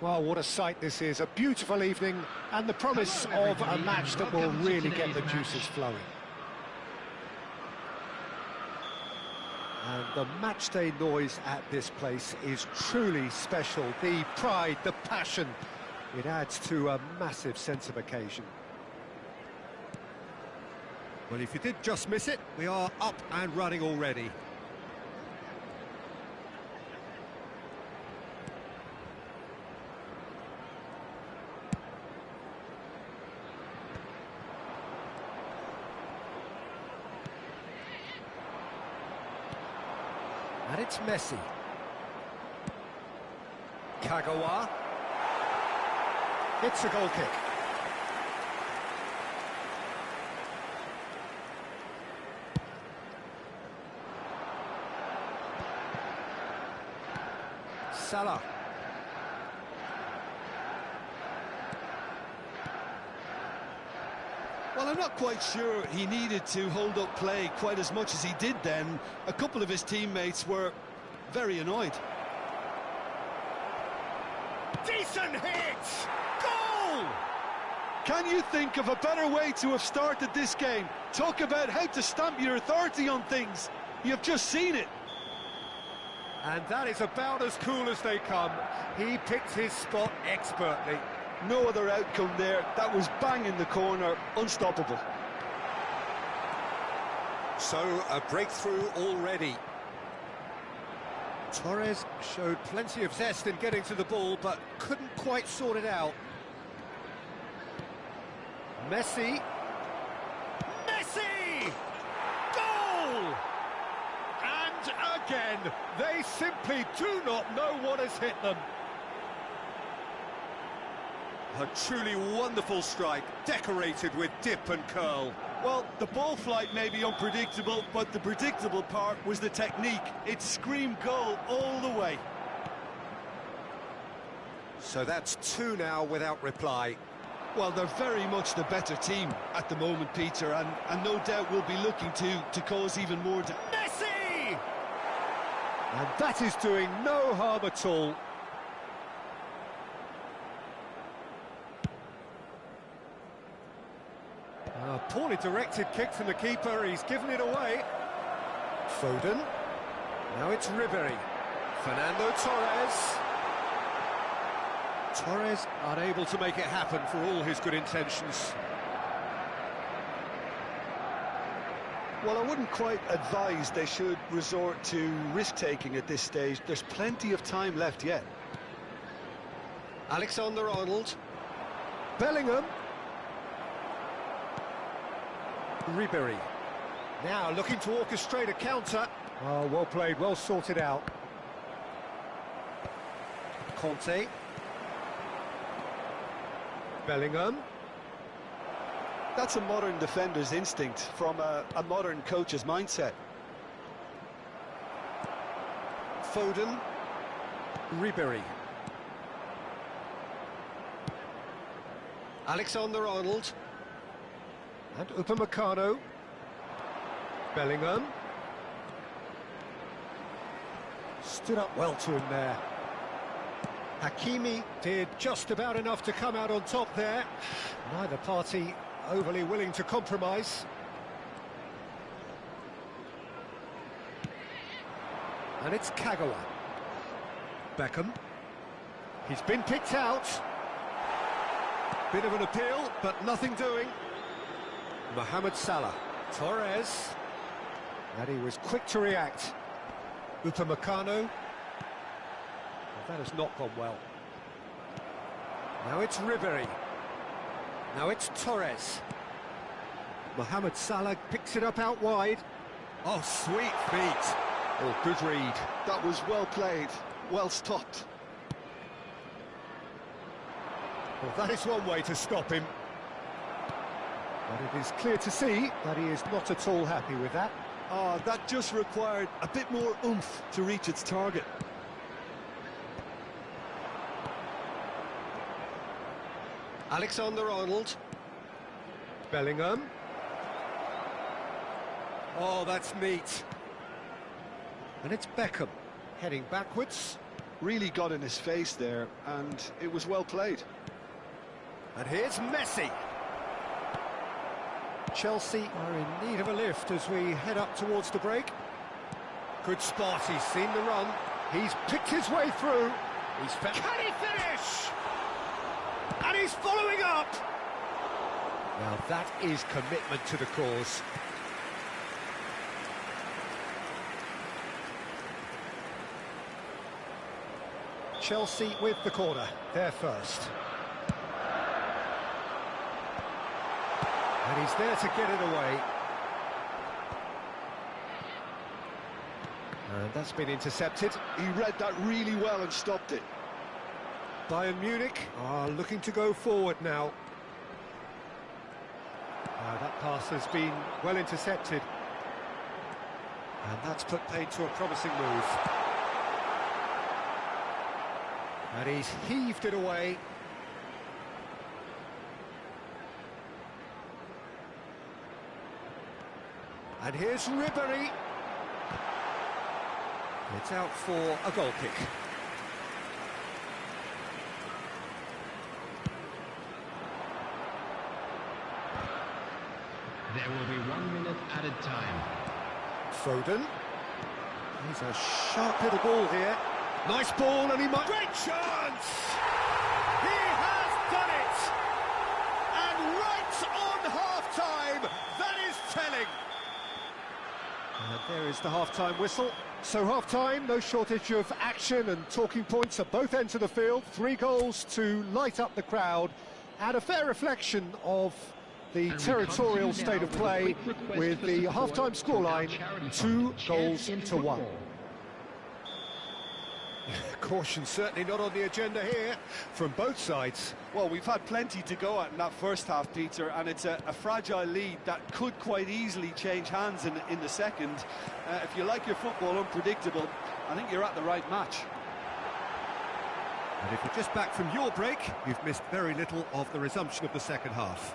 Well, what a sight this is. A beautiful evening and the promise of a match that will really get the juices flowing. And the matchday noise at this place is truly special. The pride, the passion, it adds to a massive sense of occasion. Well, if you did just miss it, we are up and running already. And it's Messi. Kagawa. It's a goal kick. Salah. Well, I'm not quite sure he needed to hold up play quite as much as he did then. A couple of his teammates were very annoyed. Decent hit! Goal! Can you think of a better way to have started this game? Talk about how to stamp your authority on things. You've just seen it. And that is about as cool as they come. He picked his spot expertly. No other outcome there. That was bang in the corner, unstoppable. So, a breakthrough already. Torres showed plenty of zest in getting to the ball, but couldn't quite sort it out. Messi. Messi! Goal! And again, they simply do not know what has hit them. A truly wonderful strike, decorated with dip and curl. Well, the ball flight may be unpredictable, but the predictable part was the technique. It screamed goal all the way. So that's two now without reply. Well, they're very much the better team at the moment, Peter, and no doubt will be looking to cause even more... Messi! And that is doing no harm at all. A poorly directed kick from the keeper, he's given it away. Foden. Now it's Ribery. Fernando Torres. Torres unable to make it happen for all his good intentions. Well, I wouldn't quite advise they should resort to risk-taking at this stage. There's plenty of time left yet. Alexander-Arnold. Bellingham. Ribery. Now looking to orchestrate a counter. Oh, well played, well sorted out. Conte. Bellingham. That's a modern defender's instinct from a modern coach's mindset. Foden. Ribery. Alexander-Arnold. And Upamecano. Bellingham. Stood up well to him there. Hakimi did just about enough to come out on top there. Neither party overly willing to compromise. And it's Kagawa. Beckham. He's been picked out. Bit of an appeal, but nothing doing. Mohamed Salah. Torres. And he was quick to react. Upamecano. Well, that has not gone well. Now it's Ribery. Now it's Torres. Mohamed Salah picks it up out wide. Oh, sweet feet. Oh, good read. That was well played, well stopped. Well, that is one way to stop him. But it is clear to see that he is not at all happy with that. That just required a bit more oomph to reach its target. Alexander-Arnold. Bellingham. Oh, that's neat. And it's Beckham, heading backwards. Really got in his face there, and it was well played. And here's Messi. Chelsea are in need of a lift as we head up towards the break. Good spot, he's seen the run. He's picked his way through. Can he finish? And he's following up. Now that is commitment to the cause. Chelsea with the corner, they're first. And he's there to get it away. And that's been intercepted. He read that really well and stopped it. Bayern Munich are looking to go forward now. That pass has been well intercepted. And that's put paid to a promising move. And he's heaved it away. And here's Ribéry. It's out for a goal kick. There will be 1 minute added time. Foden. He's a sharp little ball here. Nice ball, and he might... Great chance! He has done it! And right on half-time, that is telling. And there is the half-time whistle. So half-time, no shortage of action and talking points at both ends of the field. 3 goals to light up the crowd, and a fair reflection of the territorial state of play, with the half-time scoreline 2-1. Caution certainly not on the agenda here from both sides. Well, we've had plenty to go at in that first half, Peter, and it's a fragile lead that could quite easily change hands in the second. If you like your football unpredictable, I think you're at the right match. And if you're just back from your break, you've missed very little of the resumption of the second half.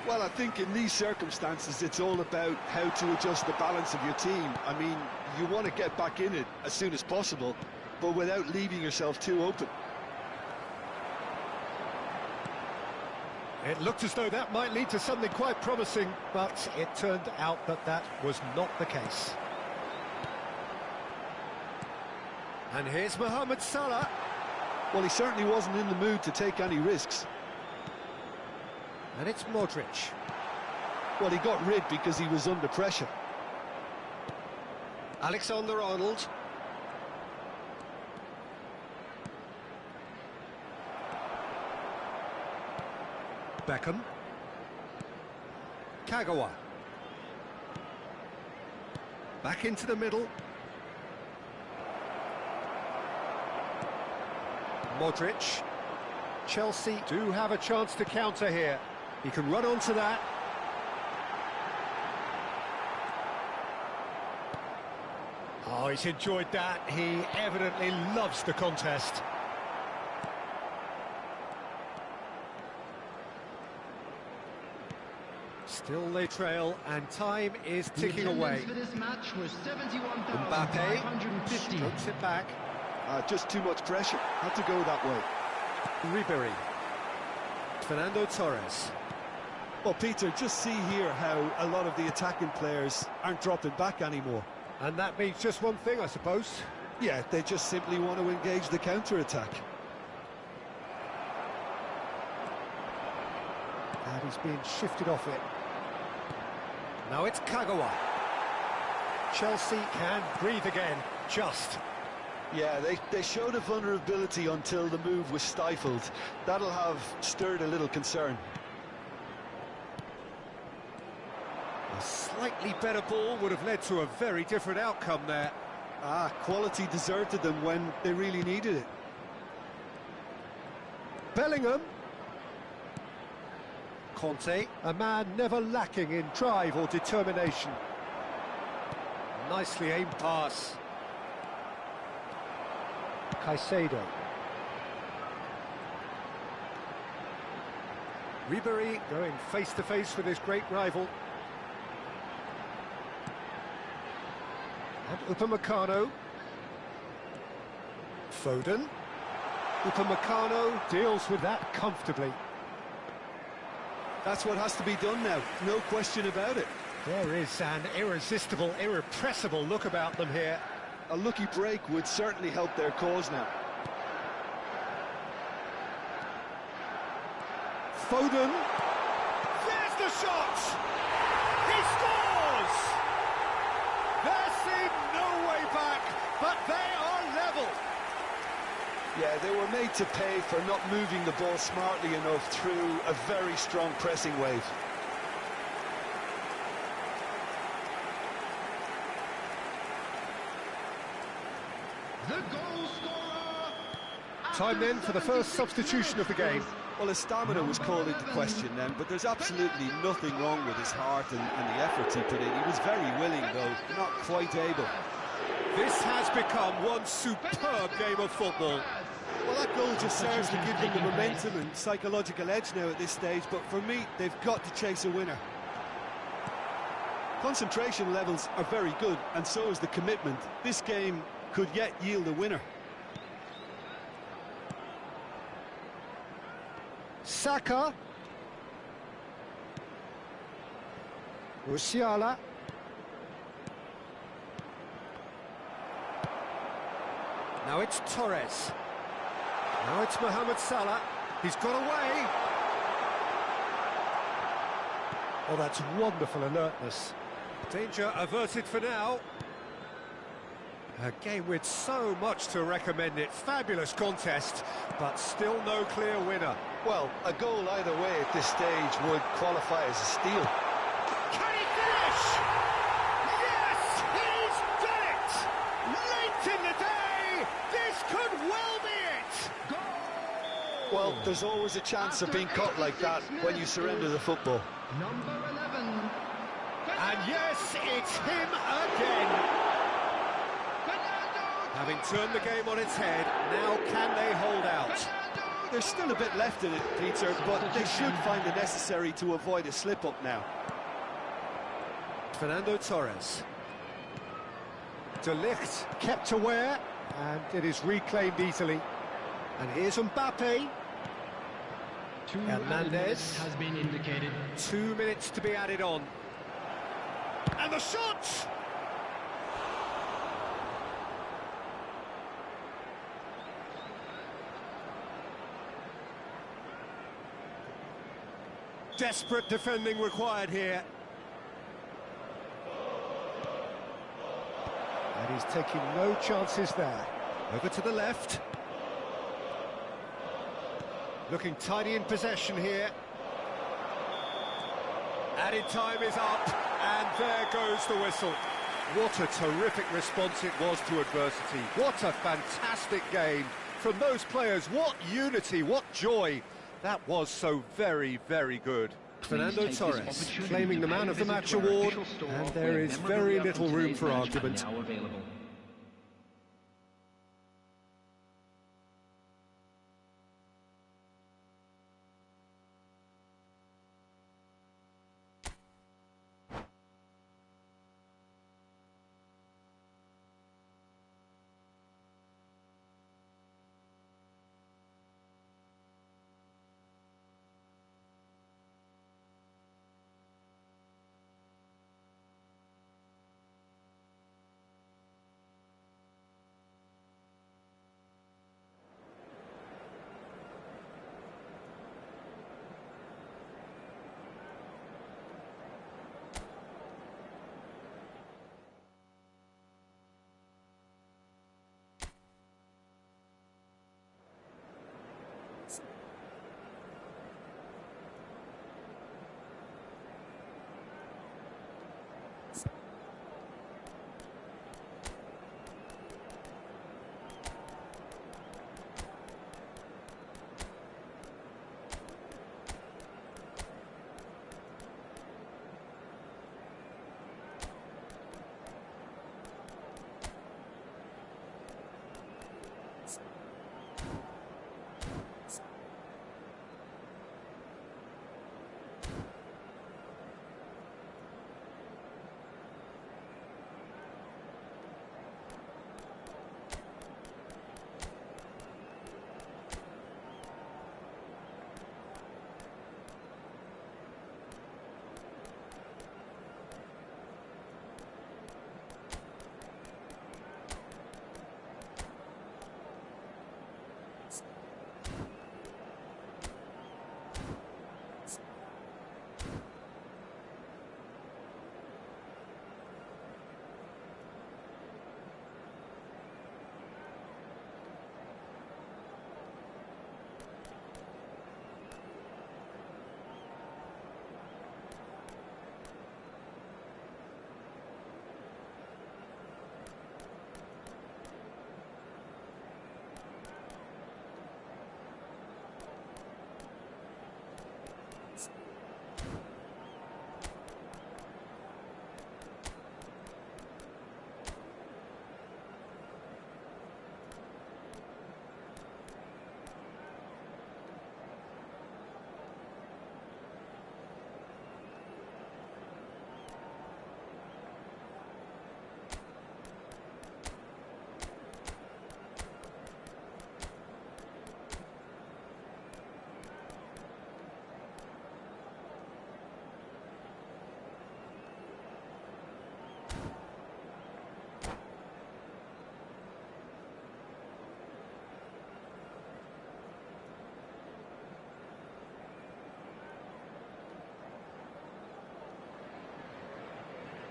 Well, I think in these circumstances, it's all about how to adjust the balance of your team. I mean, you want to get back in it as soon as possible, but without leaving yourself too open. It looked as though that might lead to something quite promising, but it turned out that that was not the case. And here's Mohamed Salah. Well, he certainly wasn't in the mood to take any risks. And it's Modric. Well, he got rid because he was under pressure. Alexander-Arnold. Beckham. Kagawa. Back into the middle. Modric. Chelsea do have a chance to counter here. He can run onto that. Oh, he's enjoyed that. He evidently loves the contest. Still they trail, and time is ticking away. For this match was Mbappe strokes it back. Just too much pressure. Had to go that way. Ribéry. Fernando Torres. Well, Peter, just see here how a lot of the attacking players aren't dropping back anymore. And that means just one thing, I suppose. Yeah, they just simply want to engage the counter-attack. And he's being shifted off it. Now it's Kagawa. Chelsea can breathe again, just. Yeah, they showed a vulnerability until the move was stifled. That'll have stirred a little concern. A slightly better ball would have led to a very different outcome there. Quality deserted them when they really needed it. Bellingham. Conte, a man never lacking in drive or determination. Nicely aimed pass. Caicedo. Ribéry going face-to-face with his great rival. And Upamecano. Foden. Upamecano deals with that comfortably. That's what has to be done now, no question about it. There is an irresistible, irrepressible look about them here. A lucky break would certainly help their cause now. Foden. There's the shot! He scores! There seemed no way back, but they are level. Yeah, they were made to pay for not moving the ball smartly enough through a very strong pressing wave. The goal scorer. Time then for the first substitution of the game. Well, his stamina was called into question then, but there's absolutely nothing wrong with his heart and the efforts he put in. He was very willing, though, not quite able. This has become one superb game of football. Well, that goal just serves to give them the momentum and psychological edge now at this stage, but for me, they've got to chase a winner. Concentration levels are very good, and so is the commitment. This game could yet yield a winner. Saka. Musiala. Now it's Torres. Now it's Mohamed Salah. He's got away. Oh, that's wonderful alertness. Danger averted for now. A game with so much to recommend it. Fabulous contest, but still no clear winner. Well, a goal either way at this stage would qualify as a steal. Can he finish? Yes, he's done it! Late in the day, this could well be it! Well, there's always a chance of being caught like that when you surrender the football. Number 11. And yes, it's him again! Having turned the game on its head, now can they hold out? There's still a bit left in it, Peter, but they should find the necessary to avoid a slip-up now. Fernando Torres. De Ligt kept aware, and it is reclaimed easily. And here's Mbappe. Hernandez has been indicated. 2 minutes to be added on. And the shot! Desperate defending required here. And he's taking no chances there. Over to the left. Looking tidy in possession here. Added time is up, and there goes the whistle. What a terrific response it was to adversity. What a fantastic game from those players. What unity, what joy. That was so very, very good. Fernando Torres claiming the Man of the Match award, and there is very little room for argument.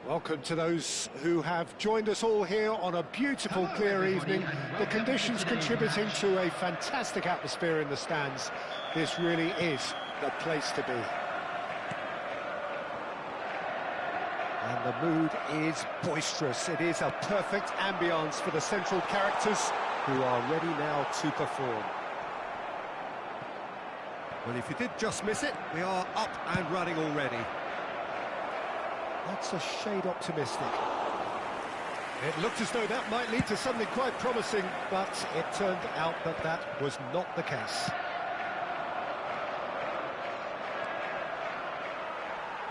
Welcome to those who have joined us all here on a beautiful, Hello, clear everybody. evening. The conditions contributing to a fantastic atmosphere in the stands. This really is the place to be. And the mood is boisterous. It is a perfect ambience for the central characters who are ready now to perform. Well, if you did just miss it, we are up and running already. That's a shade optimistic. It looked as though that might lead to something quite promising, But it turned out that that was not the case.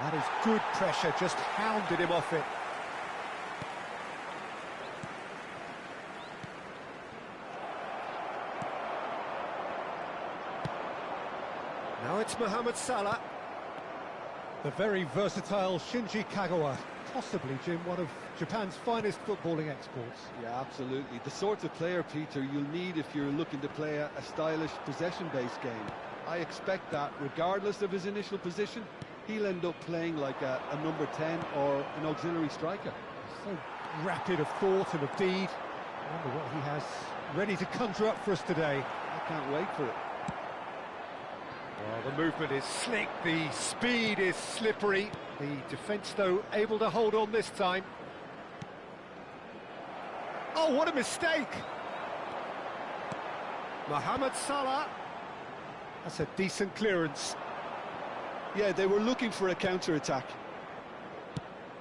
That is good pressure, just hounded him off it. now it's Mohamed Salah. The very versatile Shinji Kagawa, possibly, Jim, one of Japan's finest footballing exports. Yeah, absolutely. The sort of player, Peter, you'll need if you're looking to play a stylish possession-based game. I expect that, regardless of his initial position, he'll end up playing like a number 10 or an auxiliary striker. So rapid of thought and of deed. I wonder what he has ready to conjure up for us today. I can't wait for it. Well, the movement is slick, the speed is slippery. The defence, though, able to hold on this time. Oh, what a mistake! Mohamed Salah. That's a decent clearance. Yeah, they were looking for a counter-attack.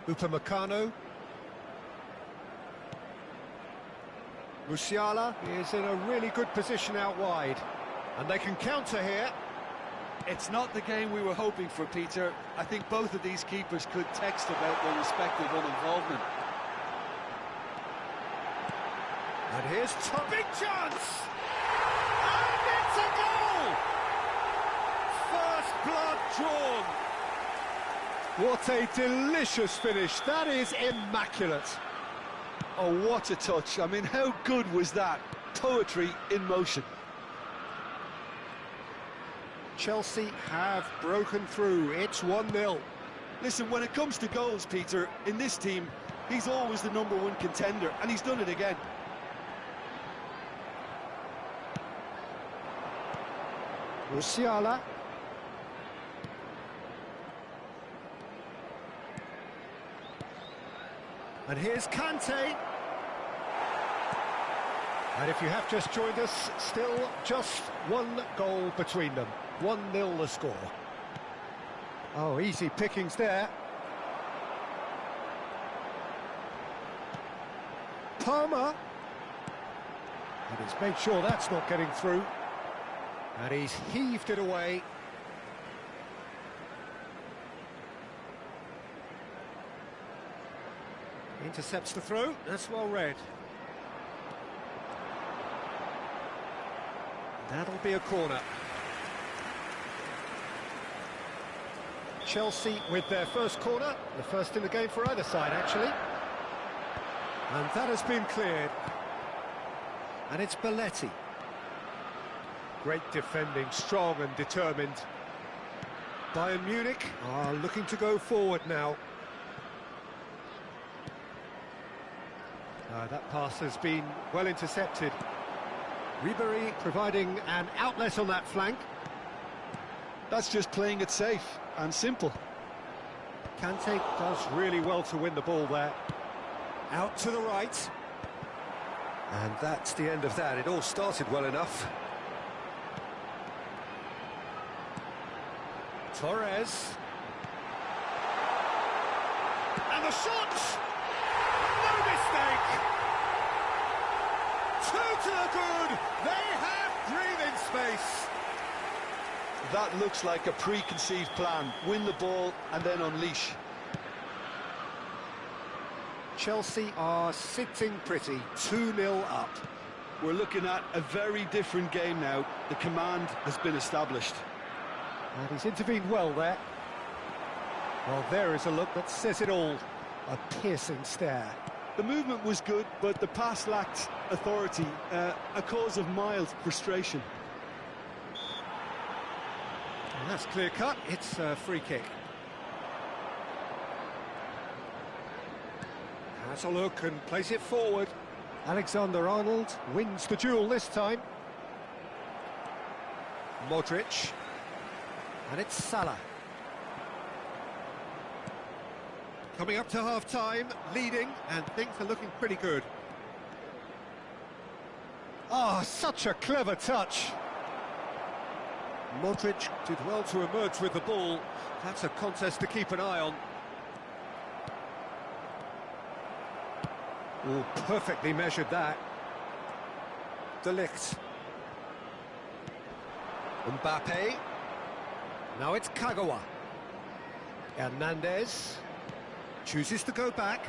Upamecano. Musiala. Is in a really good position out wide. And they can counter here. It's not the game we were hoping for, Peter. I think both of these keepers could text about their respective uninvolvement. And here's big chance! And it's a goal! First blood drawn. What a delicious finish. That is immaculate. Oh, what a touch. I mean, how good was that? Poetry in motion. Chelsea have broken through. It's 1-0. Listen, when it comes to goals, Peter, in this team, he's always the number one contender, and he's done it again. Musiala. And here's Kante. And if you have just joined us, still just one goal between them. 1-0 the score. Oh, easy pickings there. Palmer. And he's made sure that's not getting through. And he's heaved it away. Intercepts the throw. That's well read. That'll be a corner. Chelsea with their first corner, the first in the game for either side, actually. And that has been cleared. And it's Belletti. Great defending, strong and determined. Bayern Munich are looking to go forward now. That pass has been well intercepted. Ribery providing an outlet on that flank. That's just playing it safe and simple. Kante does really well to win the ball there. Out to the right. And that's the end of that. It all started well enough. Torres. And the shot! No mistake! Two to the good! They have breathing space! That looks like a preconceived plan. Win the ball and then unleash. Chelsea are sitting pretty, 2-0 up. We're looking at a very different game now. The command has been established. And he's intervened well there. Well, there is a look that says it all. A piercing stare. The movement was good, but the pass lacked authority, a cause of mild frustration. And that's clear cut. It's a free kick. Has a look and plays it forward. Alexander-Arnold wins the duel this time. Modric. And it's Salah. Coming up to half-time, leading, and things are looking pretty good. Ah, such a clever touch. Modric did well to emerge with the ball. That's a contest to keep an eye on. Oh, perfectly measured that. De Ligt. Mbappe. Now it's Kagawa. Hernandez chooses to go back.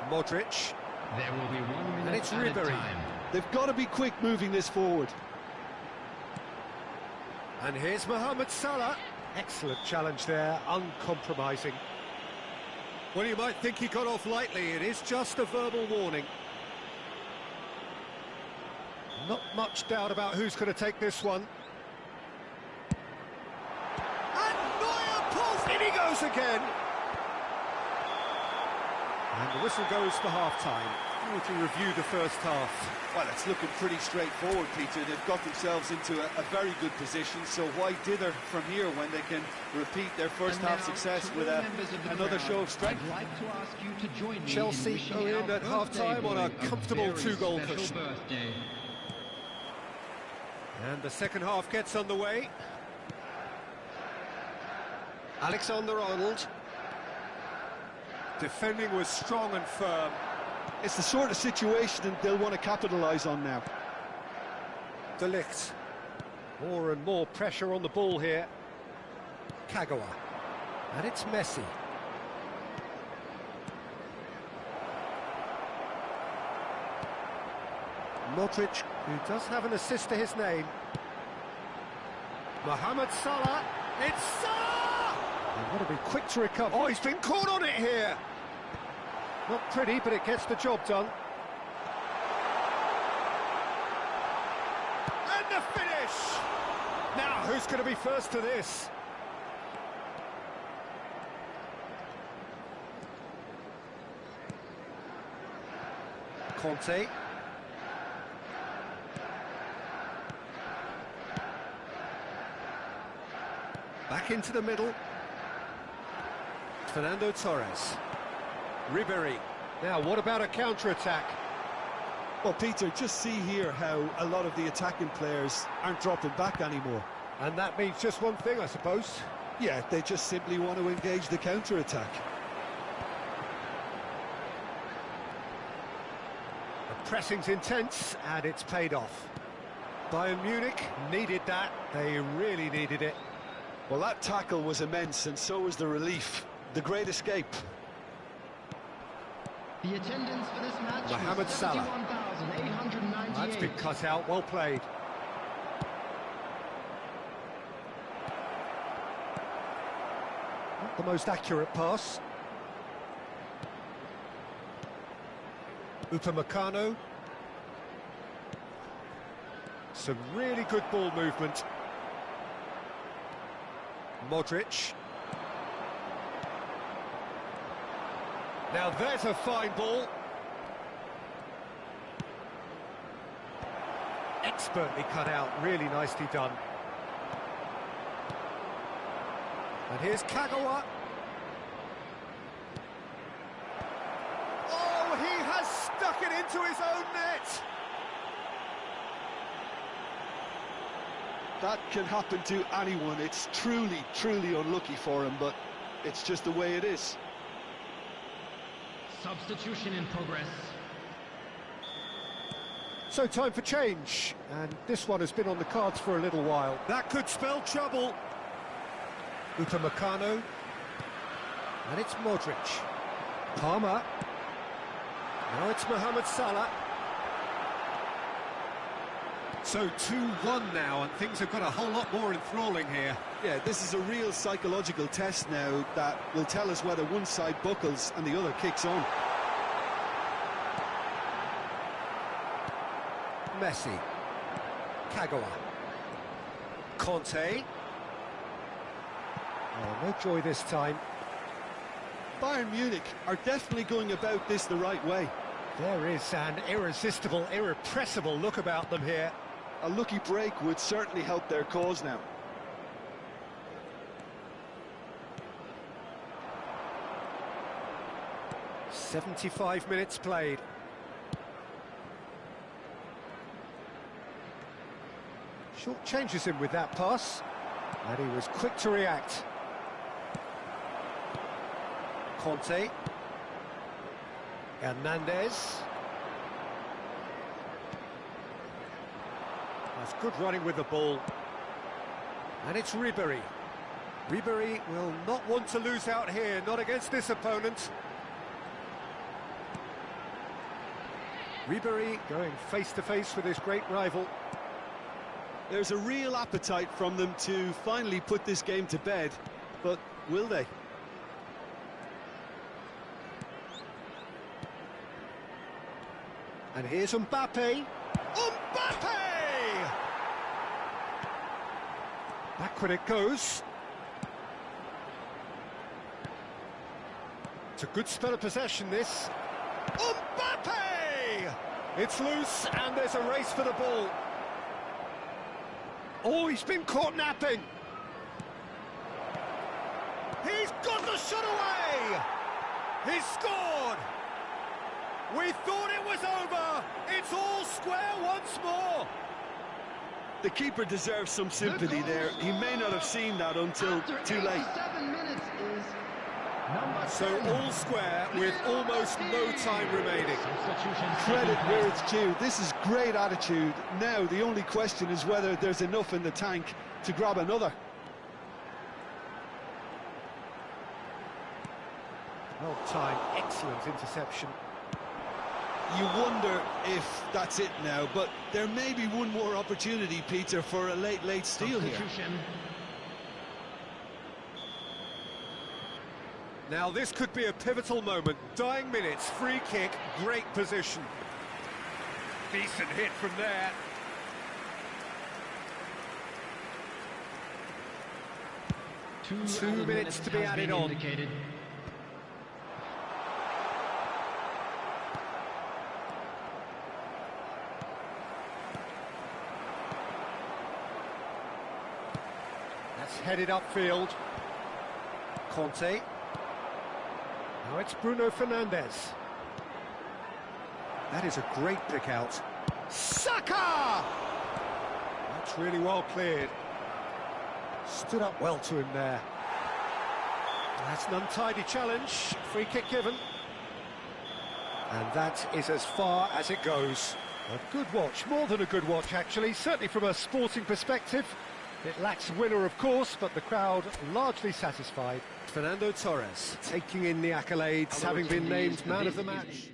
Modric. There will be 1 minute And it's added Ribery. time. They've got to be quick moving this forward. And here's Mohamed Salah. Excellent challenge there, uncompromising. Well, you might think he got off lightly. It is just a verbal warning. Not much doubt about who's going to take this one. And Neuer pulls. In he goes again. And the whistle goes for half-time. To review the first half. Well, it's looking pretty straightforward, Peter. They've got themselves into a very good position, so why dither from here when they can repeat their first And half now, success to with all members of the another crowd, show of strength? I'd like to ask you to join me Chelsea in wishing are in our at birthday half-time on a boy comfortable very two-goal special cushion. birthday. And the second half gets underway. Alexander-Arnold. Defending was strong and firm. It's the sort of situation they'll want to capitalise on now. De Ligt. More and more pressure on the ball here. Kagawa. And it's Messi. Modric, who does have an assist to his name. Mohamed Salah. It's Salah! They've got to be quick to recover. Oh, he's been caught on it here. Not pretty, but it gets the job done. And the finish! Now, who's going to be first to this? Conte. Back into the middle. Fernando Torres. Ribery. Now, what about a counter-attack? Well, Peter, just see here how a lot of the attacking players aren't dropping back anymore. And that means just one thing, I suppose. Yeah, they just simply want to engage the counter-attack. The pressing's intense, and it's paid off. Bayern Munich needed that. They really needed it. Well, that tackle was immense, and so was the relief. The great escape. The attendance for this match Mohamed was Salah. 71,898. That's been cut out, well played. Not the most accurate pass. Upamecano. Some really good ball movement. Modric. Now there's a fine ball. Expertly cut out, really nicely done. And here's Kagawa. Oh, he has stuck it into his own net. That can happen to anyone. It's truly, truly unlucky for him, but it's just the way it is. Substitution in progress. So time for change, and this one has been on the cards for a little while. That could spell trouble. Upamecano. And it's Modric. Palmer. Now it's Mohamed Salah. So 2-1 now, and things have got a whole lot more enthralling here. Yeah, this is a real psychological test now that will tell us whether one side buckles and the other kicks on. Messi. Kagawa. Conte. Oh, no joy this time. Bayern Munich are definitely going about this the right way. There is an irresistible, irrepressible look about them here. A lucky break would certainly help their cause now. "75 minutes played. Short changes him with that pass, and he was quick to react. Conte. Hernandez. That's good running with the ball. And it's Ribéry. Ribéry will not want to lose out here, not against this opponent. Ribéry going face-to-face with his great rival. There's a real appetite from them to finally put this game to bed, but will they? And here's Mbappe. Mbappe! Backward it goes. It's a good spell of possession, this. Mbappe! It's loose, and there's a race for the ball. Oh, he's been caught napping. He's got the shot away! He's scored! We thought it was over! It's all square once more! The keeper deserves some sympathy there. He may not have seen that until too late. 7 minutes is number So 10. all square with almost no time remaining. Substitution Credit taking where place. it's due. This is great attitude. Now, the only question is whether there's enough in the tank to grab another. Well timed, excellent interception. You wonder if that's it now, but there may be one more opportunity, Peter, for a late steal here. Substitution. Now this could be a pivotal moment. Dying minutes, free kick, great position. Decent hit from there. Two added minutes to be has added been on. indicated. That's headed upfield. Conte. Now it's Bruno Fernandes. That is a great pick out. Saka! That's really well cleared. Stood up well to him there. That's an untidy challenge. Free kick given. And that is as far as it goes. A good watch, more than a good watch actually, certainly from a sporting perspective. It lacks a winner, of course, but the crowd largely satisfied. Fernando Torres taking in the accolades, having been named man of the match.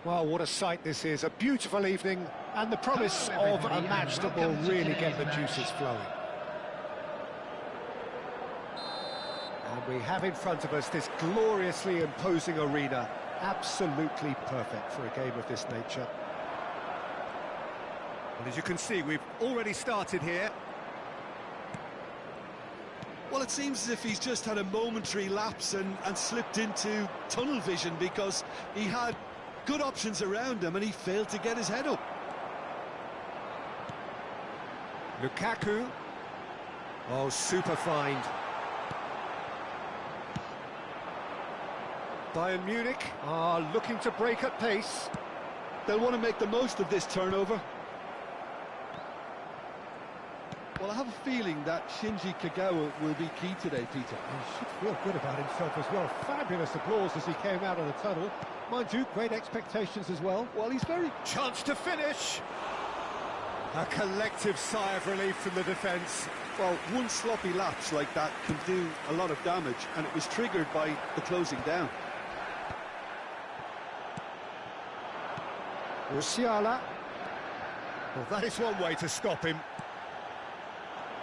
Well, what a sight this is. A beautiful evening and the promise of a match that will really get the juices flowing. And we have in front of us this gloriously imposing arena. Absolutely perfect for a game of this nature. And as you can see, we've already started here. Well, it seems as if he's just had a momentary lapse and slipped into tunnel vision, because he had good options around him and he failed to get his head up. Lukaku. Oh, super find. Bayern Munich are looking to break at pace. They'll want to make the most of this turnover. Well, I have a feeling that Shinji Kagawa will be key today, Peter. He should feel good about himself as well. Fabulous applause as he came out of the tunnel. Mind you, great expectations as well. Well, he's very... Chance to finish! A collective sigh of relief from the defence. Well, one sloppy lapse like that can do a lot of damage, and it was triggered by the closing down. Musiala. Well, that is one way to stop him.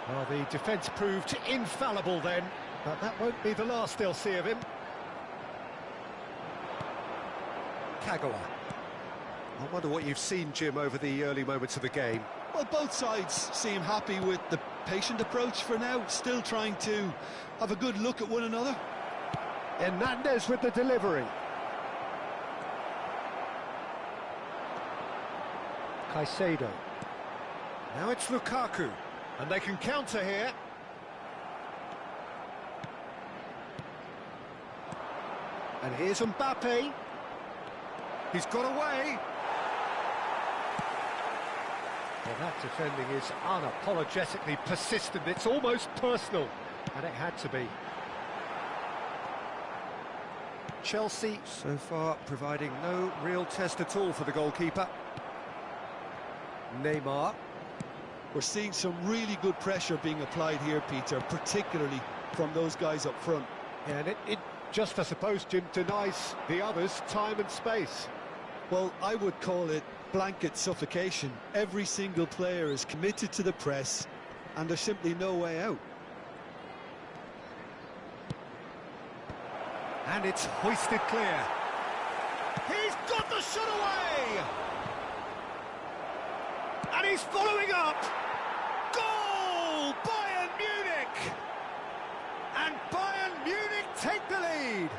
Well, the defence proved infallible then, but that won't be the last they'll see of him. Kagawa. I wonder what you've seen, Jim, over the early moments of the game. Well, both sides seem happy with the patient approach for now, still trying to have a good look at one another. Hernandez with the delivery. Caicedo. Now it's Lukaku, and they can counter here. And here's Mbappe. He's got away. Well, that defending is unapologetically persistent. It's almost personal, and it had to be. Chelsea so far providing no real test at all for the goalkeeper. Neymar. We're seeing some really good pressure being applied here, Peter, particularly from those guys up front. Yeah, and it just, I suppose, Jim, denies the others time and space. Well, I would call it blanket suffocation. Every single player is committed to the press, and there's simply no way out. And it's hoisted clear. He's got the shot away! And he's following up! Goal! Bayern Munich! And Bayern Munich take the lead!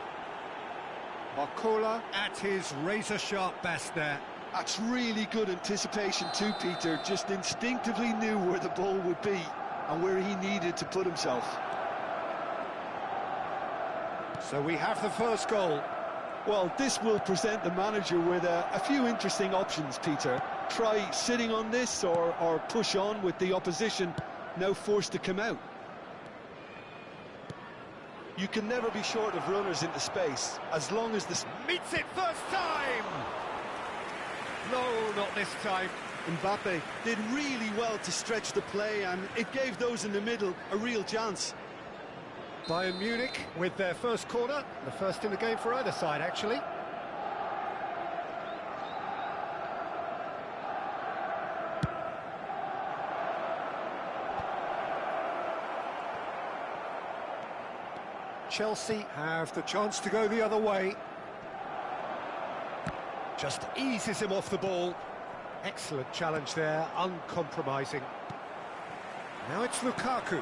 Barcola at his razor-sharp best there. That's really good anticipation too, Peter. Just instinctively knew where the ball would be and where he needed to put himself. So we have the first goal. Well, this will present the manager with a few interesting options, Peter. Try sitting on this or push on with the opposition now forced to come out. You can never be short of runners into space, as long as this... Meets it first time! No, not this time. Mbappe did really well to stretch the play, and it gave those in the middle a real chance. Bayern Munich with their first corner, the first in the game for either side, actually. Chelsea have the chance to go the other way. Just eases him off the ball. Excellent challenge there, uncompromising. Now it's Lukaku.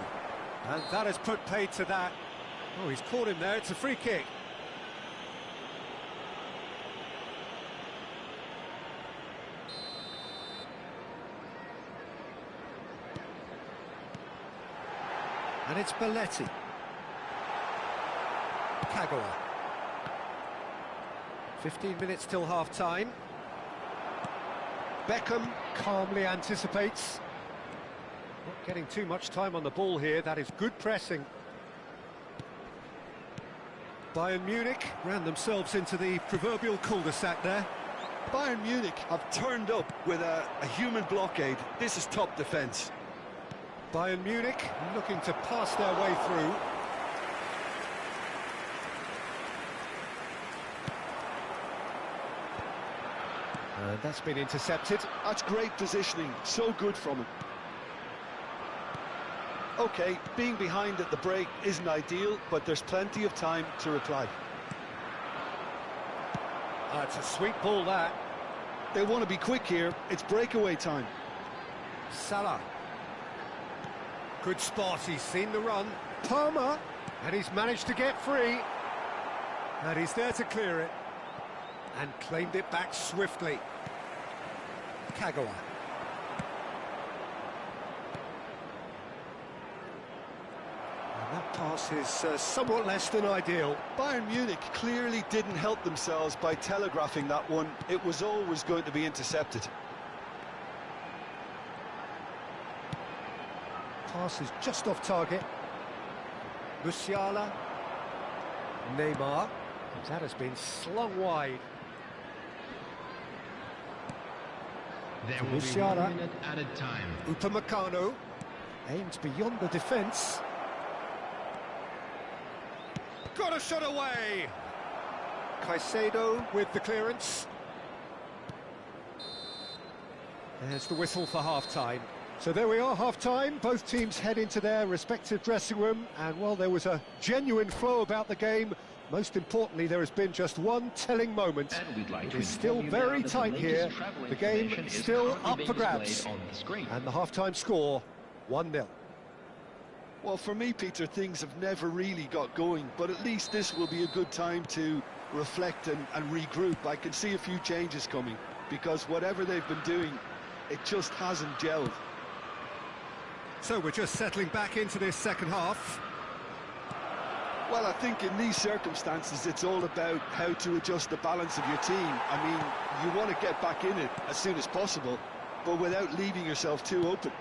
And that has put paid to that. Oh, he's caught him there, it's a free kick. And it's Belletti. Kagawa. 15 minutes till half-time. Beckham calmly anticipates. Not getting too much time on the ball here, that is good pressing. Bayern Munich ran themselves into the proverbial cul-de-sac there. Bayern Munich have turned up with a human blockade. This is top defence. Bayern Munich looking to pass their way through. And that's been intercepted. That's great positioning, so good from him. OK, being behind at the break isn't ideal, but there's plenty of time to reply. It's a sweet ball, that. They want to be quick here, it's breakaway time. Salah. Good spot, he's seen the run. Palmer, and he's managed to get free. And he's there to clear it. And claimed it back swiftly. Kagawa. And that pass is somewhat less than ideal. Bayern Munich clearly didn't help themselves by telegraphing that one. It was always going to be intercepted. Pass is just off target. Musiala. Neymar. That has been slung wide. There will be Musiala. 1 minute added time. Upamecano aims beyond the defence. Got a shot away. Caicedo with the clearance. There's the whistle for half-time. So there we are, half-time. Both teams head into their respective dressing room, and well, there was a genuine flow about the game. Most importantly, there has been just one telling moment. It is still very tight here. The game still up for grabs. And the half-time score, 1-0. Well, for me, Peter, things have never really got going, but at least this will be a good time to reflect and regroup. I can see a few changes coming, because whatever they've been doing, it just hasn't gelled. So we're just settling back into this second half. Well, I think in these circumstances, it's all about how to adjust the balance of your team. I mean, you want to get back in it as soon as possible, but without leaving yourself too open.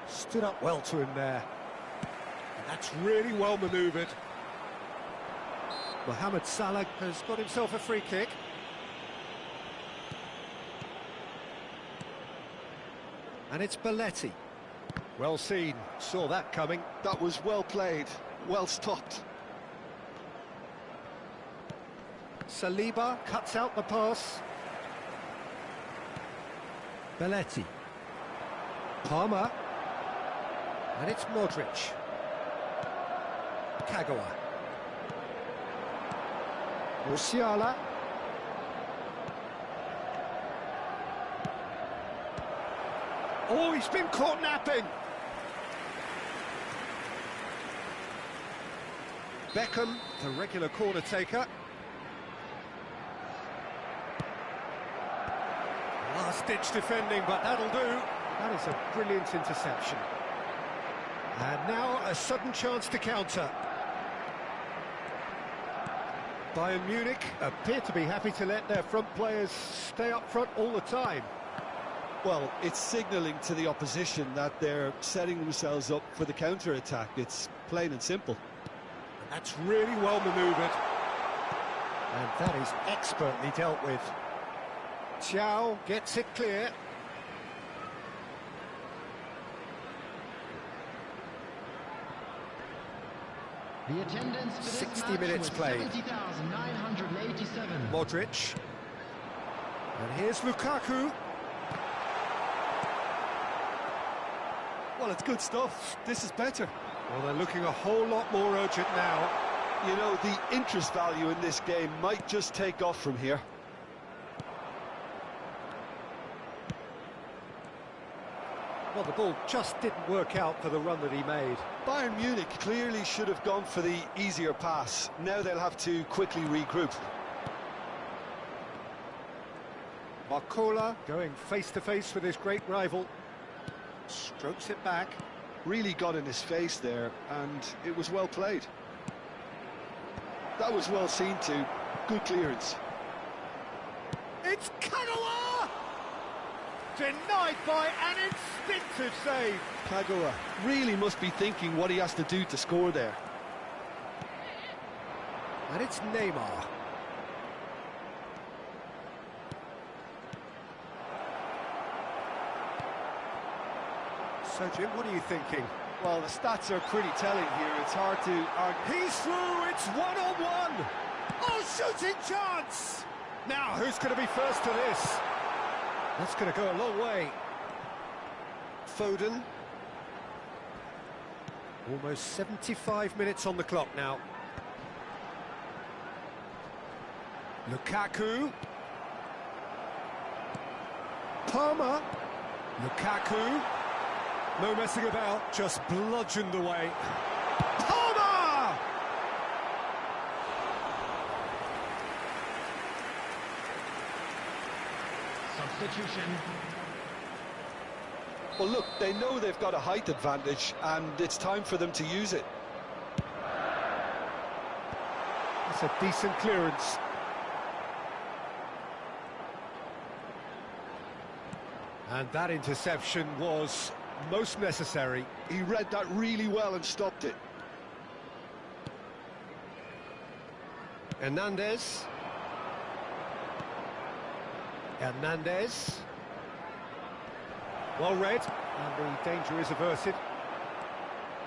Stood up well to him there. And that's really well manoeuvred. Mohamed Salah has got himself a free kick. And it's Belletti. Well seen, saw that coming. That was well played, well stopped. Saliba cuts out the pass. Belletti. Palmer. And it's Modric. Kagawa. Musiala. Oh, he's been caught napping. Beckham, the regular corner taker. Last-ditch defending, but that'll do. That is a brilliant interception. And now a sudden chance to counter. Bayern Munich appear to be happy to let their front players stay up front all the time. Well, it's signalling to the opposition that they're setting themselves up for the counter-attack. It's plain and simple. That's really well manoeuvred. And that is expertly dealt with. Thiaw gets it clear. The attendance for this 60 match minutes was played. 70,987. Modric. And here's Lukaku. Well, it's good stuff. This is better. Well, they're looking a whole lot more urgent now. You know, the interest value in this game might just take off from here. Well, the ball just didn't work out for the run that he made. Bayern Munich clearly should have gone for the easier pass. Now they'll have to quickly regroup. Barcola going face-to-face with his great rival. Strokes it back. Really got in his face there, and it was well played. That was well seen too. Good clearance. It's Kagawa! Denied by an instinctive save. Kagawa really must be thinking what he has to do to score there. And it's Neymar. So, Jim, what are you thinking? Well, the stats are pretty telling here. It's hard to argue. He's through, it's one-on-one! Oh, shooting chance! Now, who's going to be first to this? That's going to go a long way. Foden. Almost 75 minutes on the clock now. Lukaku. Palmer. Lukaku. No messing about, just bludgeoned away. Palmer! Substitution. Well, look, they know they've got a height advantage, and it's time for them to use it. That's a decent clearance. And that interception was most necessary. He read that really well and stopped it. Hernandez. Hernandez. Well read, and the danger is averted.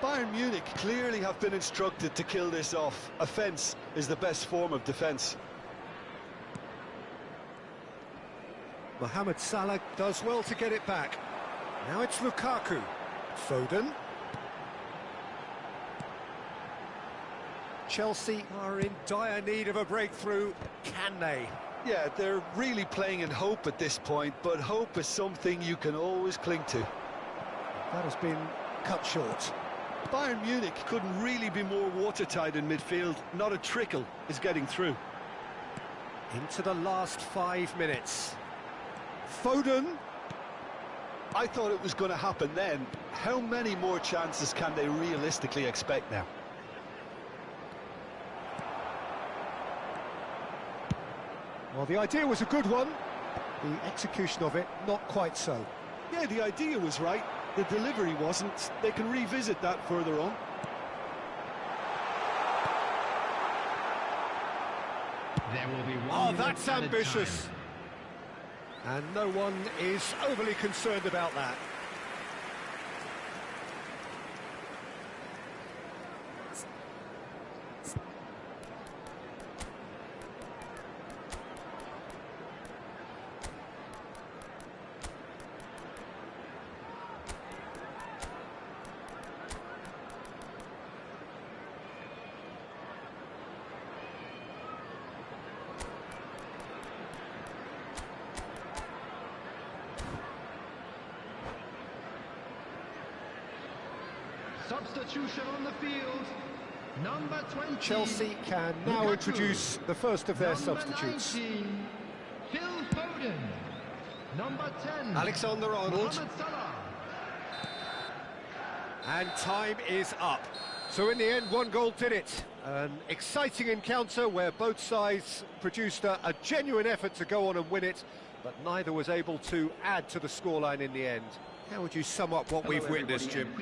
Bayern Munich clearly have been instructed to kill this off. Offence is the best form of defence. Mohamed Salah does well to get it back. Now it's Lukaku. Foden. Chelsea are in dire need of a breakthrough. Can they? Yeah, they're really playing in hope at this point, but hope is something you can always cling to. That has been cut short. Bayern Munich couldn't really be more watertight in midfield. Not a trickle is getting through. Into the last 5 minutes. Foden. I thought it was going to happen then. How many more chances can they realistically expect now? Well, the idea was a good one. The execution of it, not quite so. Yeah, the idea was right. The delivery wasn't. They can revisit that further on. There will be one. Oh, minute that's added ambitious. time. And no one is overly concerned about that. Substitution on the field. Number 20. Chelsea can now Lukaku. introduce the first of their Number substitutes. 19, Phil Foden. Number 10. Alexander-Arnold. Mohamed Salah. And time is up. So in the end, one goal did it. An exciting encounter where both sides produced a genuine effort to go on and win it, but neither was able to add to the scoreline in the end. How would you sum up what we've witnessed, Jim?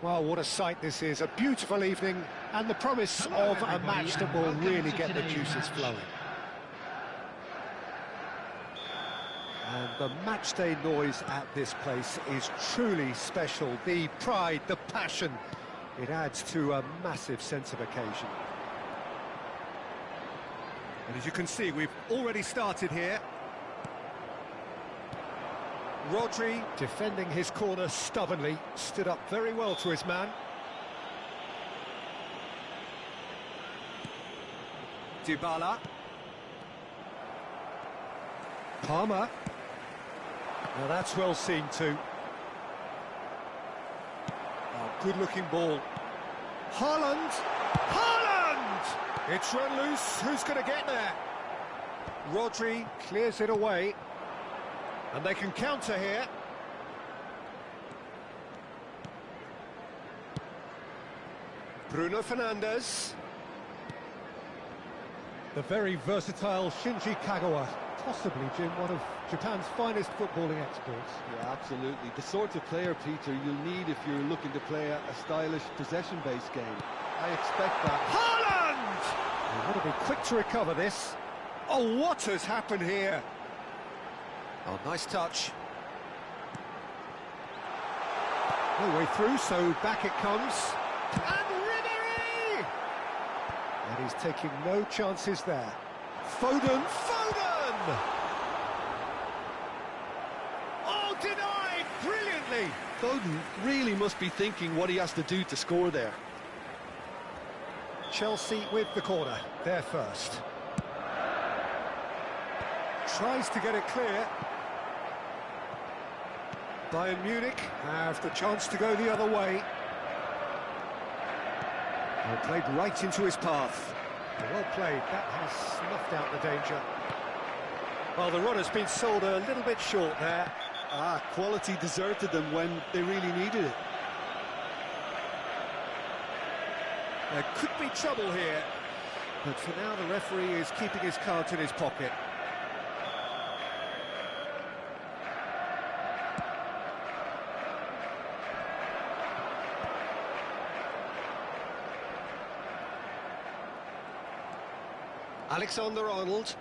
Well, what a sight this is. A beautiful evening and the promise Hello, of a everybody, match that and will welcome really to get the today's juices match. flowing. And the matchday noise at this place is truly special. The pride, the passion, it adds to a massive sense of occasion. And as you can see, we've already started here. Rodri, defending his corner stubbornly, stood up very well to his man. Dybala. Palmer. Now that's well seen too. Oh, good-looking ball. Haaland! Haaland! It's run loose. Who's going to get there? Rodri clears it away. And they can counter here. Bruno Fernandes. The very versatile Shinji Kagawa. Possibly, Jim, one of Japan's finest footballing experts. Yeah, absolutely. The sort of player, Peter, you'll need if you're looking to play a stylish possession-based game. I expect that. Haaland! They want to be quick to recover this. Oh, what has happened here? Oh, nice touch. No way through, so back it comes. And Ribéry! And he's taking no chances there. Foden! Foden! Oh, denied! Brilliantly! Foden really must be thinking what he has to do to score there. Chelsea with the corner, they're first. Tries to get it clear. Bayern Munich have the chance to go the other way. Well, played right into his path. Well played, that has snuffed out the danger. Well, the run has been sold a little bit short there. Quality deserted them when they really needed it. There could be trouble here, but for now the referee is keeping his cards in his pocket. Alexander-Arnold.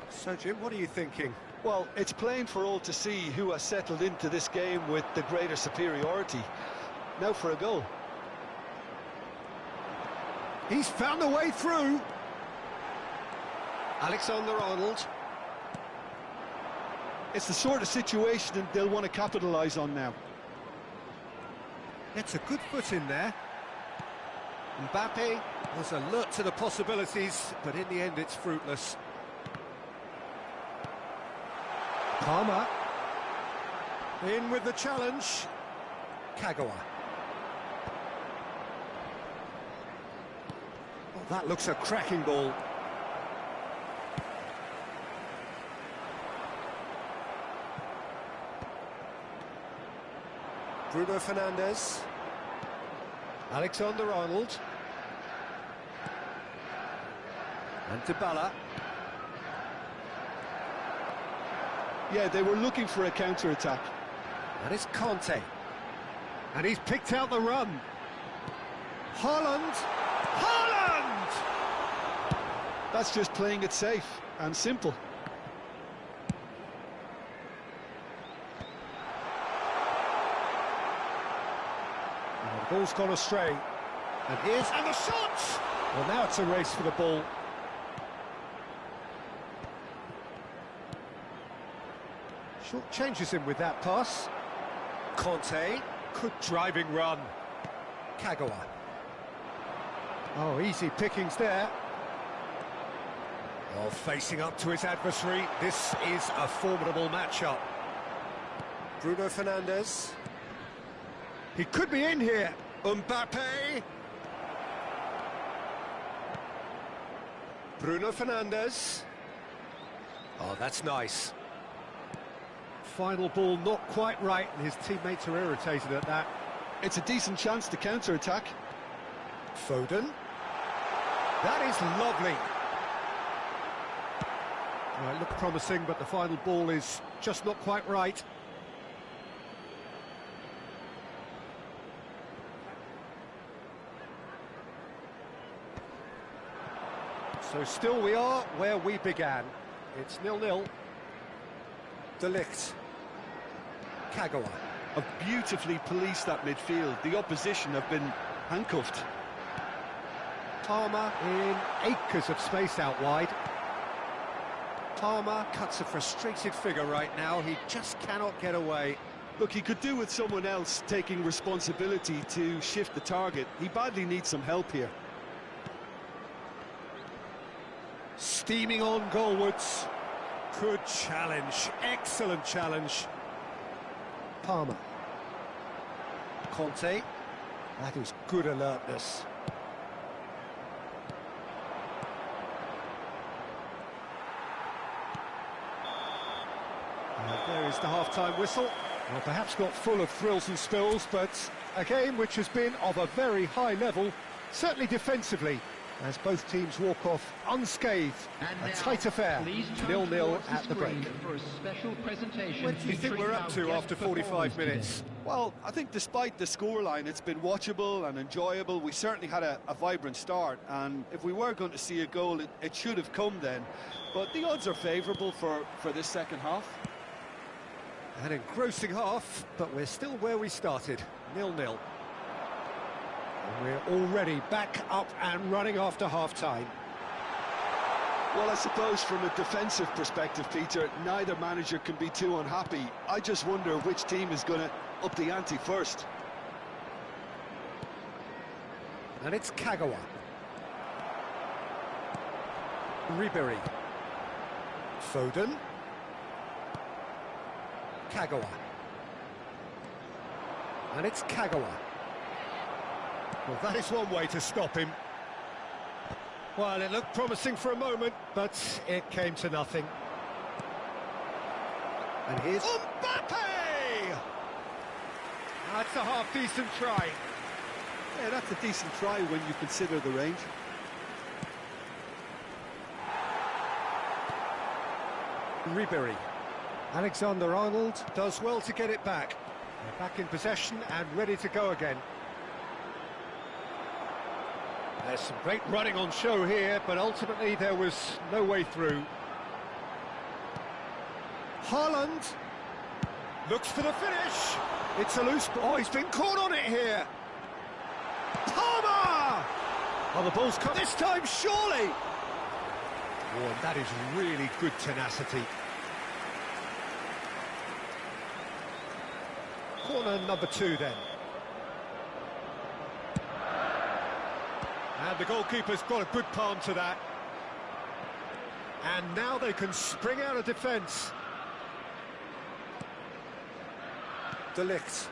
So, Jim, what are you thinking? Well, it's plain for all to see who has settled into this game with the greater superiority. Now for a goal. He's found a way through. Alexander-Arnold. It's the sort of situation they'll want to capitalise on now. Gets a good foot in there. Mbappe was alert to the possibilities, but in the end it's fruitless. Palmer. In with the challenge. Kagawa. Oh, that looks a cracking ball. Bruno Fernandes. Alexander-Arnold. And Dybala. Yeah, they were looking for a counter-attack. And it's Conte. And he's picked out the run. Haaland! Haaland! That's just playing it safe and simple. And the ball's gone astray. And here's... And the shot! Well, now it's a race for the ball. Short changes him with that pass. Conte, good driving run. Kagawa. Oh, easy pickings there. Oh, facing up to his adversary. This is a formidable matchup. Bruno Fernandes. He could be in here. Mbappe. Bruno Fernandes. Oh, that's nice. Final ball not quite right, and his teammates are irritated at that. It's a decent chance to counter-attack. Foden. That is lovely. Well, it looked promising, but the final ball is just not quite right. So still we are where we began. It's 0-0. De Ligt. Kagawa. Have beautifully policed that midfield. The opposition have been handcuffed. Palmer in acres of space out wide. Palmer cuts a frustrated figure right now. He just cannot get away. Look, he could do with someone else taking responsibility to shift the target. He badly needs some help here. Steaming on goalwards. Good challenge. Excellent challenge. Palmer. Conte. That is good alertness. And there is the half-time whistle. Well, perhaps not full of thrills and spills, but a game which has been of a very high level, certainly defensively, as both teams walk off unscathed. A tight affair, 0-0 at the break. For a special presentation. What do you think we're up to after 45 minutes? Well, I think despite the scoreline, it's been watchable and enjoyable. We certainly had a vibrant start, and if we were going to see a goal, it should have come then. But the odds are favourable for this second half. An engrossing half, but we're still where we started, 0-0. And we're already back up and running after half-time. Well, I suppose from a defensive perspective, Peter, neither manager can be too unhappy. I just wonder which team is going to up the ante first. And it's Kagawa. Ribery. Foden. Kagawa. And it's Kagawa. Well, that is one way to stop him. Well, it looked promising for a moment, but it came to nothing. And here's Mbappe! That's a half-decent try. Yeah, that's a decent try when you consider the range. Ribery. Alexander-Arnold does well to get it back. They're back in possession and ready to go again. There's some great running on show here, but ultimately there was no way through. Haaland looks for the finish. It's a loose ball. Oh, he's been caught on it here. Palmer! Oh, the ball's come this time, surely. Oh, and that is really good tenacity. Corner number 2 then. And the goalkeeper's got a good palm to that. And now they can spring out of defence. De Ligt.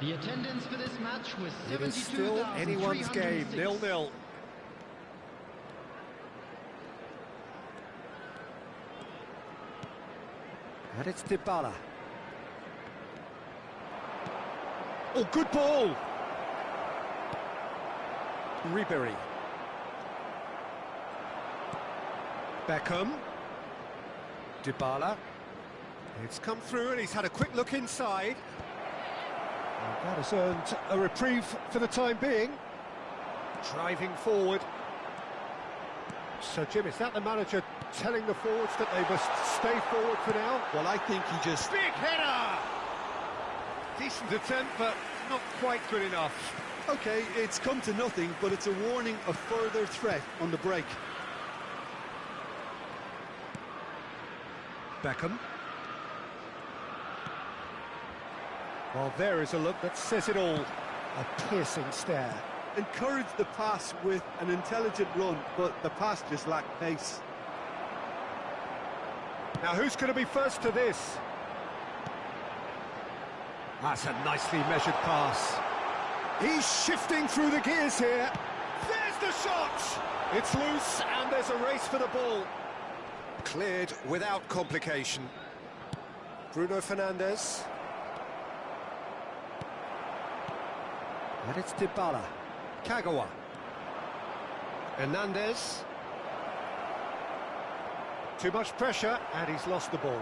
The attendance for this match was It is still anyone's game, 0-0. And it's Dybala. Oh, good ball! Ribery. Beckham. Dybala. It's come through and he's had a quick look inside. And that has earned a reprieve for the time being. Driving forward. So, Jim, is that the manager telling the forwards that they must stay forward for now? Well, I think he just... Big header! Decent attempt, but not quite good enough. OK, it's come to nothing, but it's a warning of further threat on the break. Beckham. Well, there is a look that says it all. A piercing stare. Encouraged the pass with an intelligent run, but the pass just lacked pace. Now, who's going to be first to this? That's a nicely measured pass. He's shifting through the gears here. There's the shot! It's loose, and there's a race for the ball. Cleared without complication. Bruno Fernandes. And it's Dybala. Kagawa. Hernandez. Too much pressure, and he's lost the ball.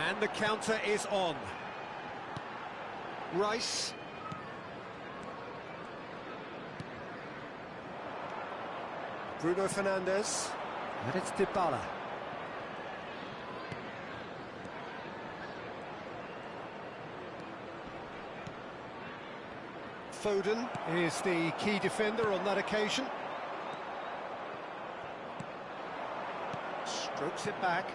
And the counter is on. Rice. Bruno Fernandes. And it's Dybala. Foden is the key defender on that occasion. Strokes it back.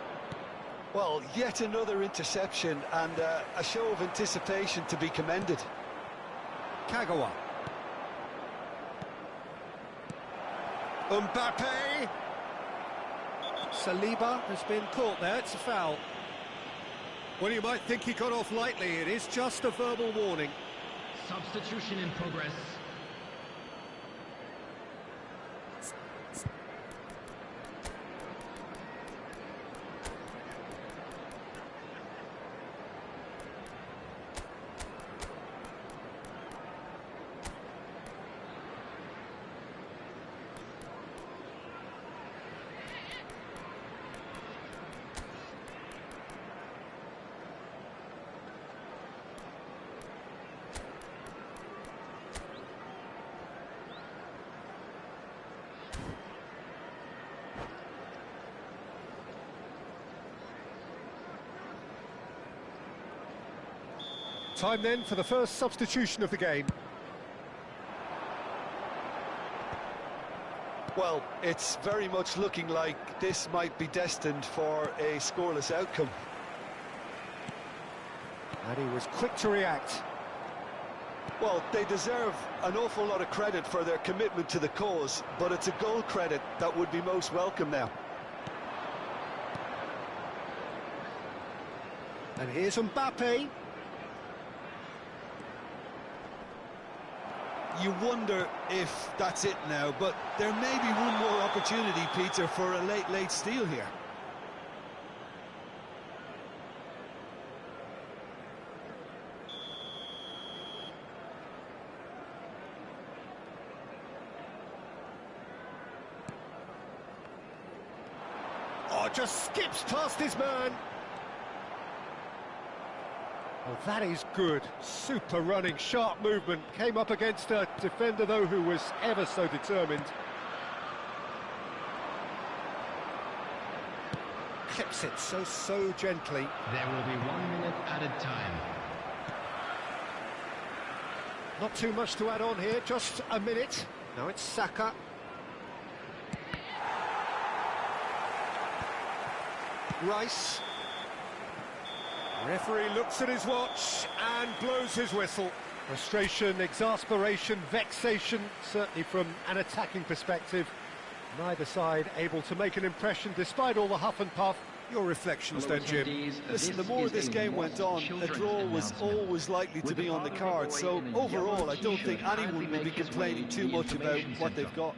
Well, yet another interception and a show of anticipation to be commended. Kagawa. Mbappe. Saliba has been caught there, it's a foul. Well, you might think he got off lightly, it is just a verbal warning. Substitution in progress. Time then for the first substitution of the game. Well, it's very much looking like this might be destined for a scoreless outcome. And he was quick to react. Well, they deserve an awful lot of credit for their commitment to the cause, but it's a goal credit that would be most welcome now. And here's Mbappe. You wonder if that's it now, but there may be one more opportunity, Peter, for a late steal here. Oh, just skips past his man. Oh, that is good. Super running, sharp movement. Came up against a defender, though, who was ever so determined. Clips it so gently. There will be 1 minute added time. Not too much to add on here, just a minute. Now it's Saka. Rice. Referee looks at his watch and blows his whistle. Frustration, exasperation, vexation, certainly from an attacking perspective. Neither side able to make an impression despite all the huff and puff. Your reflections then, Jim? Listen, the more this game went on, a draw was always likely to be on the card. So overall, I don't think anyone will be complaining too much about what they've got.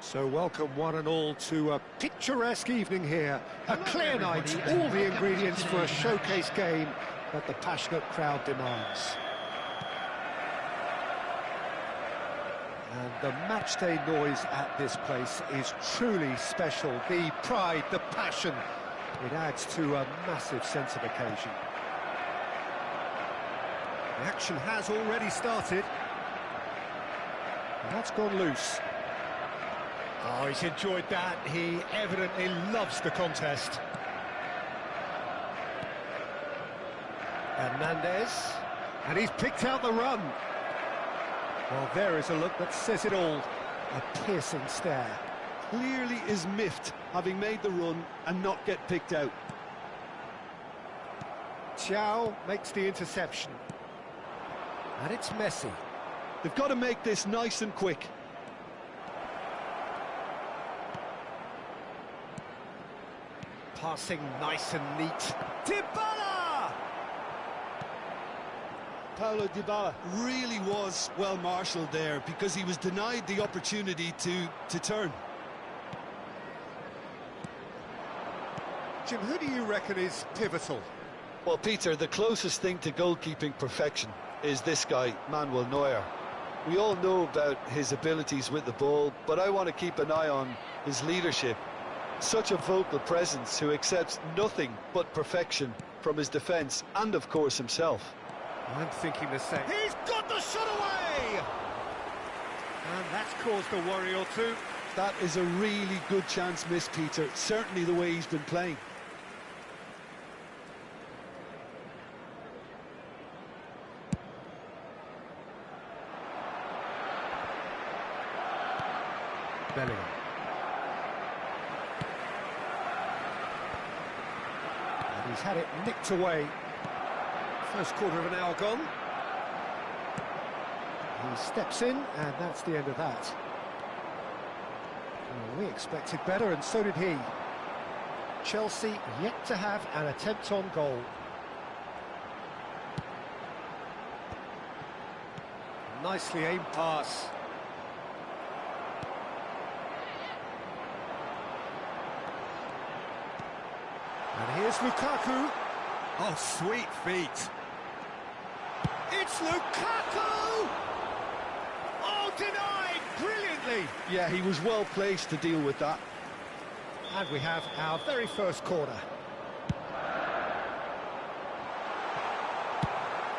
So welcome one and all to a picturesque evening here. A clear night, all the ingredients for a showcase game that the passionate crowd demands. And the matchday noise at this place is truly special. The pride, the passion, it adds to a massive sense of occasion. The action has already started. And that's gone loose. Oh, he's enjoyed that. He evidently loves the contest. Hernandez, and he's picked out the run. Well, there is a look that says it all. A piercing stare. Clearly is miffed, having made the run and not get picked out. Thiaw makes the interception. And it's Messi. They've got to make this nice and quick. Passing nice and neat. Dybala! Paulo Dybala really was well marshalled there because he was denied the opportunity to turn. Jim, who do you reckon is pivotal? Well, Peter, the closest thing to goalkeeping perfection is this guy, Manuel Neuer. We all know about his abilities with the ball, but I want to keep an eye on his leadership. Such a vocal presence who accepts nothing but perfection from his defence and, of course, himself. I'm thinking the same. He's got the shot away! And that's caused a worry or two. That is a really good chance missed, Peter. Certainly the way he's been playing. Bellingham. And he's had it nicked away. First quarter of an hour gone. He steps in, and that's the end of that. Well, we expected better, and so did he. Chelsea yet to have an attempt on goal. Nicely aimed pass. And here's Lukaku. Oh, sweet feet. It's Lukaku! Oh, denied brilliantly. Yeah, he was well placed to deal with that. And we have our very first corner.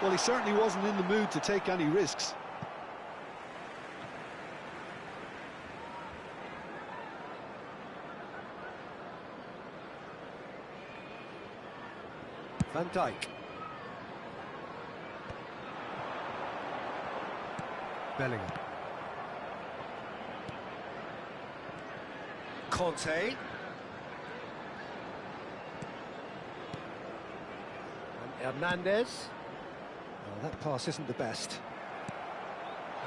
Well, he certainly wasn't in the mood to take any risks. Van Dijk. Bellingham. Conte. And Hernandez. Well, that pass isn't the best.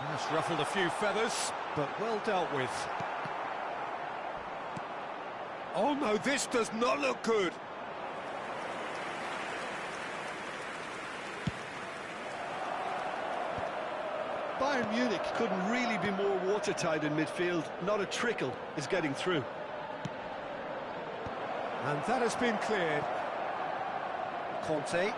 That's ruffled a few feathers, But well dealt with. oh no, this does not look good. Bayern Munich couldn't really be more watertight in midfield. Not a trickle is getting through. And that has been cleared. Conte.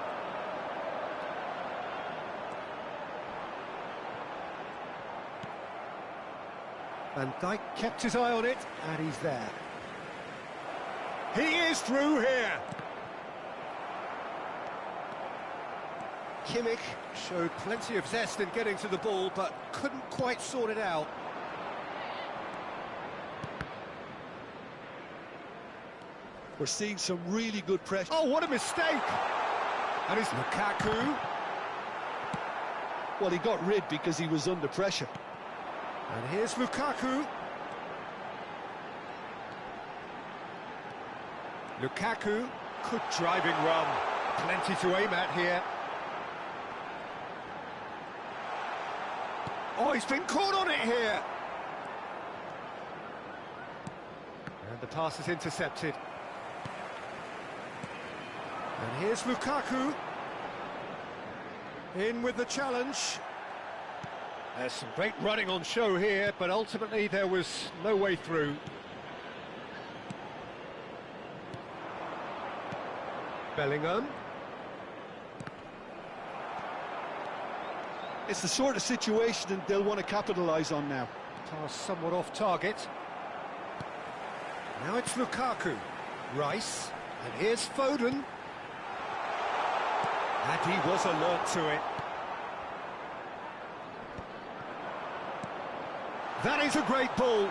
Van Dijk kept his eye on it, and he's there. He is through here. Kimmich showed plenty of zest in getting to the ball, but couldn't quite sort it out. We're seeing some really good pressure. Oh, what a mistake! And it's Lukaku. Well, he got rid because he was under pressure. And here's Lukaku. Lukaku, good driving run. Plenty to aim at here. Oh, he's been caught on it here. And the pass is intercepted. And here's Lukaku. In with the challenge. There's some great running on show here, but ultimately there was no way through. Bellingham. It's the sort of situation that they'll want to capitalise on now. Pass somewhat off target. Now it's Lukaku. Rice. And here's Foden. And he was alert to it. That is a great ball.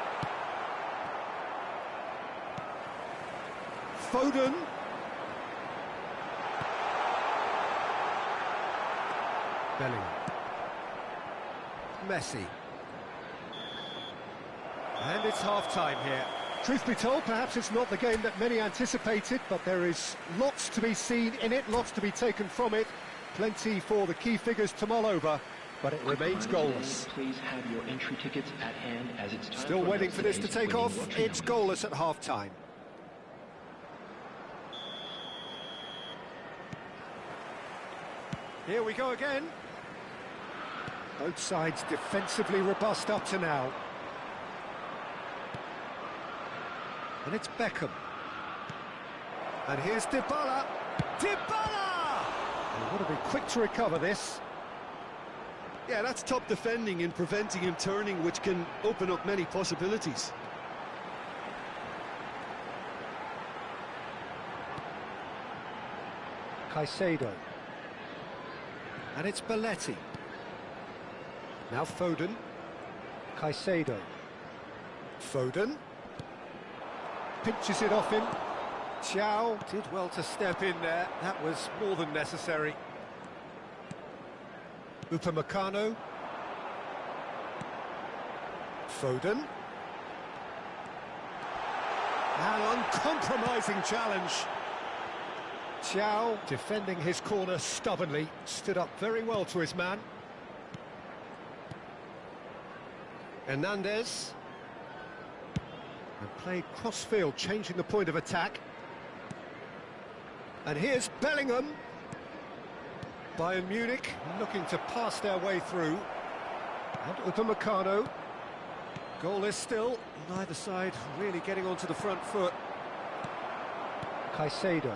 Foden. Bellingham. Messi. And it's half-time here. Truth be told, perhaps it's not the game that many anticipated, but there is lots to be seen in it, lots to be taken from it. Plenty for the key figures to mull over, but it remains goalless. Please have your entry tickets at hand as it's time. Still waiting for this to take off. It's goalless at half-time. Here we go again. Both sides defensively robust up to now. And it's Beckham. And here's Dybala. Dybala! They've got to be quick to recover this. Yeah, that's top defending and preventing him turning, which can open up many possibilities. Caicedo. And it's Belletti. Now Foden. Caicedo. Foden. Pinches it off him. Thiaw did well to step in there. That was more than necessary. Upamecano. Foden. An uncompromising challenge. Thiaw, defending his corner stubbornly, stood up very well to his man. Hernandez. And played cross-field, changing the point of attack. And here's Bellingham. Bayern Munich looking to pass their way through. And Upamecano. Goalless still, neither side really getting onto the front foot. Caicedo.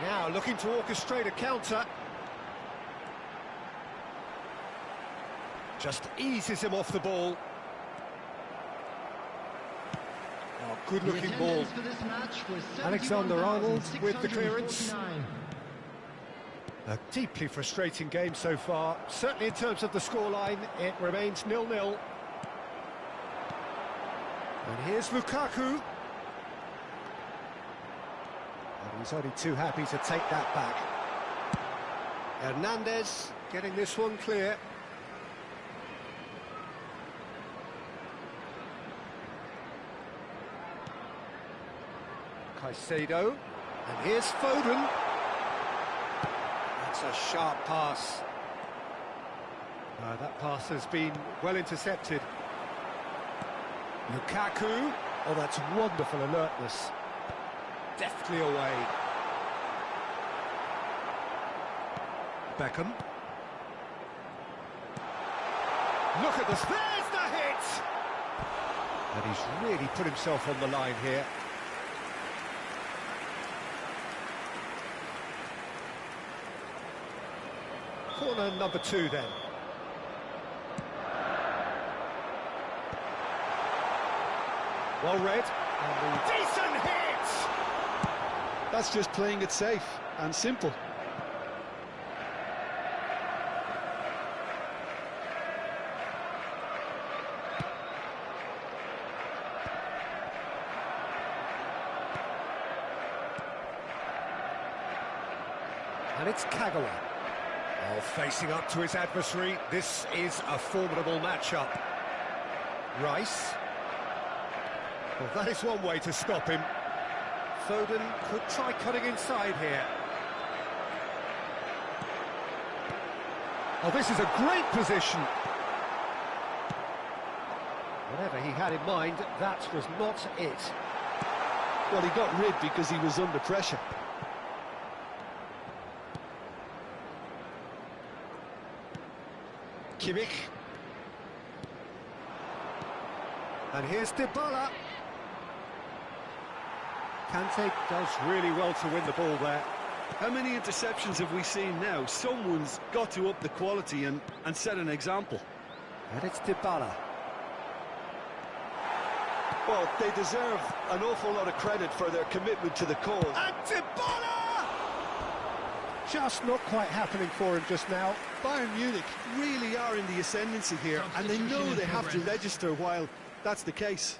Now looking to orchestrate a counter. Just eases him off the ball. Oh, good-looking ball. Alexander-Arnold with the clearance. A deeply frustrating game so far. Certainly in terms of the scoreline, it remains 0-0. And here's Lukaku. And he's only too happy to take that back. Hernandez getting this one clear. Caicedo. And here's Foden. That's a sharp pass. That pass has been well intercepted. Lukaku. Oh, that's wonderful alertness. Deftly away. Beckham. Look at this. There's the hit! And he's really put himself on the line here. Corner number 2 then. Well read. And the decent hit! That's just playing it safe and simple. And it's Kagawa. Oh, facing up to his adversary. This is a formidable matchup. Rice. Well, that is one way to stop him. Foden could try cutting inside here. Oh, this is a great position. Whatever he had in mind, that was not it. Well, he got rid because he was under pressure. Kimmich. And here's Dybala. Kante does really well to win the ball there. How many interceptions have we seen now? Someone's got to up the quality and set an example. And it's Dybala. Well, they deserve an awful lot of credit for their commitment to the cause. And Dybala! Just not quite happening for him just now. Bayern Munich really are in the ascendancy here, and they know they have to register while that's the case.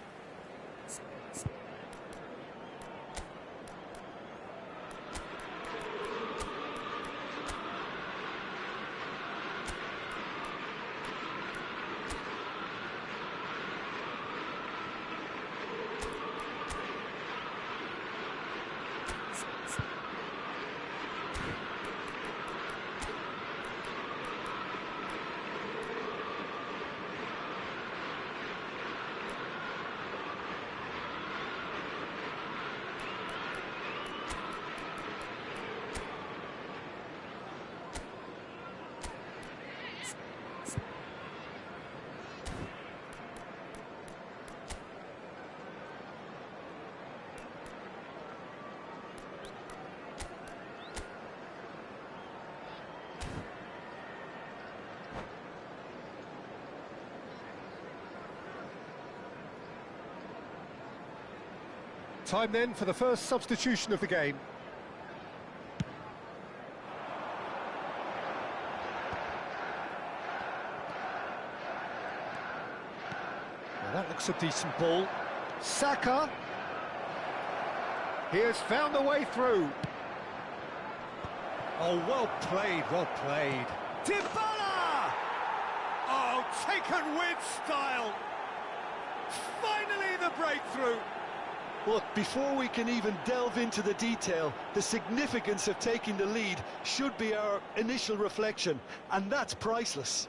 Time then for the first substitution of the game. Well, that looks a decent ball. Saka. He has found a way through. Oh, well played, well played. Dybala! Oh, taken with style. Finally the breakthrough. Look, before we can even delve into the detail, the significance of taking the lead should be our initial reflection, and that's priceless.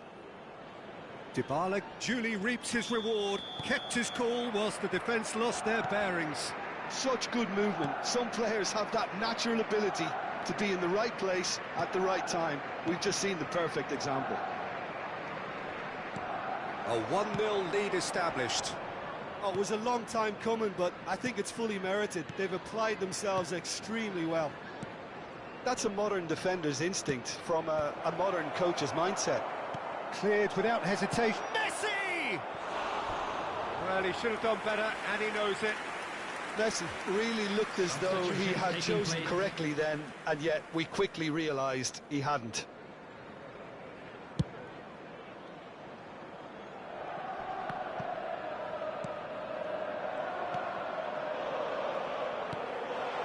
Dybala duly reaps his reward, kept his cool whilst the defence lost their bearings. Such good movement. Some players have that natural ability to be in the right place at the right time. We've just seen the perfect example. A 1-0 lead established. Oh, it was a long time coming, but I think it's fully merited. They've applied themselves extremely well. That's a modern defender's instinct from a modern coach's mindset. Cleared without hesitation. Messi! Well, he should have done better, and he knows it. Messi really looked as though he had chosen correctly then, and yet we quickly realised he hadn't.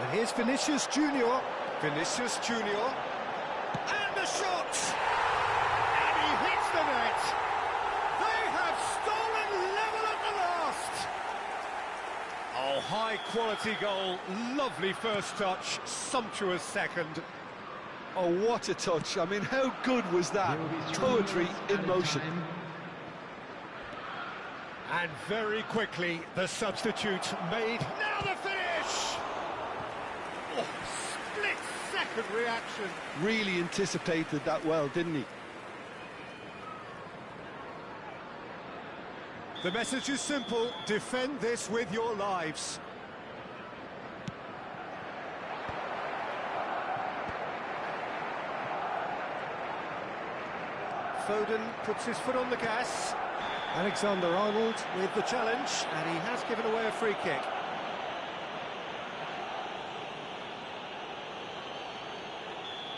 And here's Vinicius Junior. Vinicius Junior. And the shot! And he hits the net. They have stolen level at the last. Oh, high-quality goal. Lovely first touch. Sumptuous second. Oh, what a touch. I mean, how good was that? Poetry in motion. And very quickly, the substitute made. Now the finish! Oh, split-second reaction. Really anticipated that well, didn't he? The message is simple: defend this with your lives. Foden puts his foot on the gas. Alexander-Arnold with the challenge, and he has given away a free kick.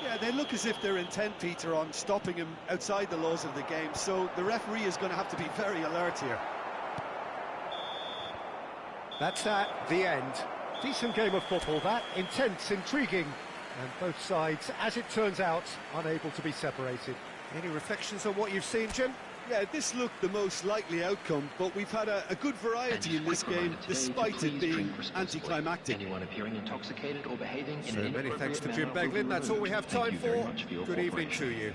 Yeah, they look as if they're intent, Peter, on stopping him outside the laws of the game, so the referee is going to have to be very alert here. That's that, the end. Decent game of football, that. Intense, intriguing, and both sides, as it turns out, unable to be separated. Any reflections on what you've seen, Jim? Yeah, this looked the most likely outcome, but we've had a good variety in this game, despite it being anticlimactic. Anyone appearing intoxicated or behaving in So an many thanks to Jim inappropriate manner Beglin. That's all we have Thank time you very for. much for your Good evening to cooperation. you.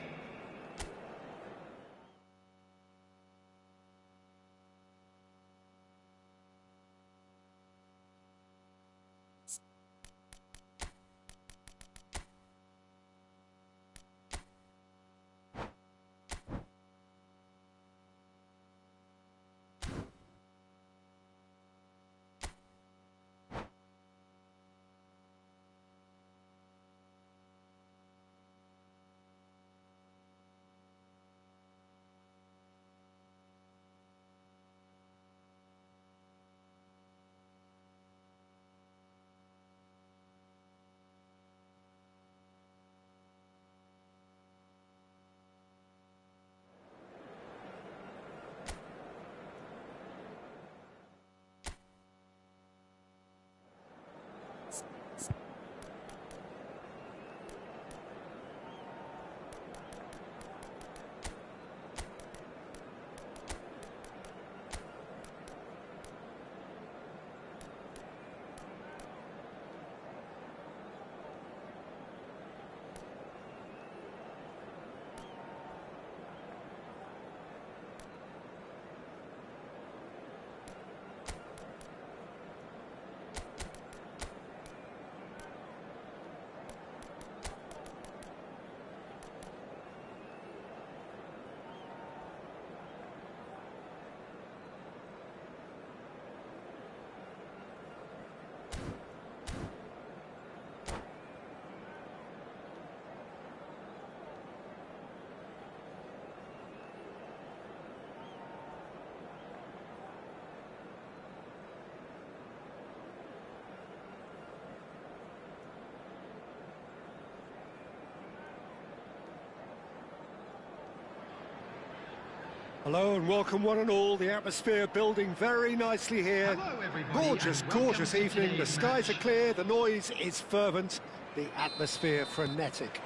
Hello and welcome one and all. The atmosphere building very nicely here. Hello, everybody, Gorgeous, and welcome gorgeous to evening. The today's skies are match. clear, the noise is fervent, the atmosphere frenetic.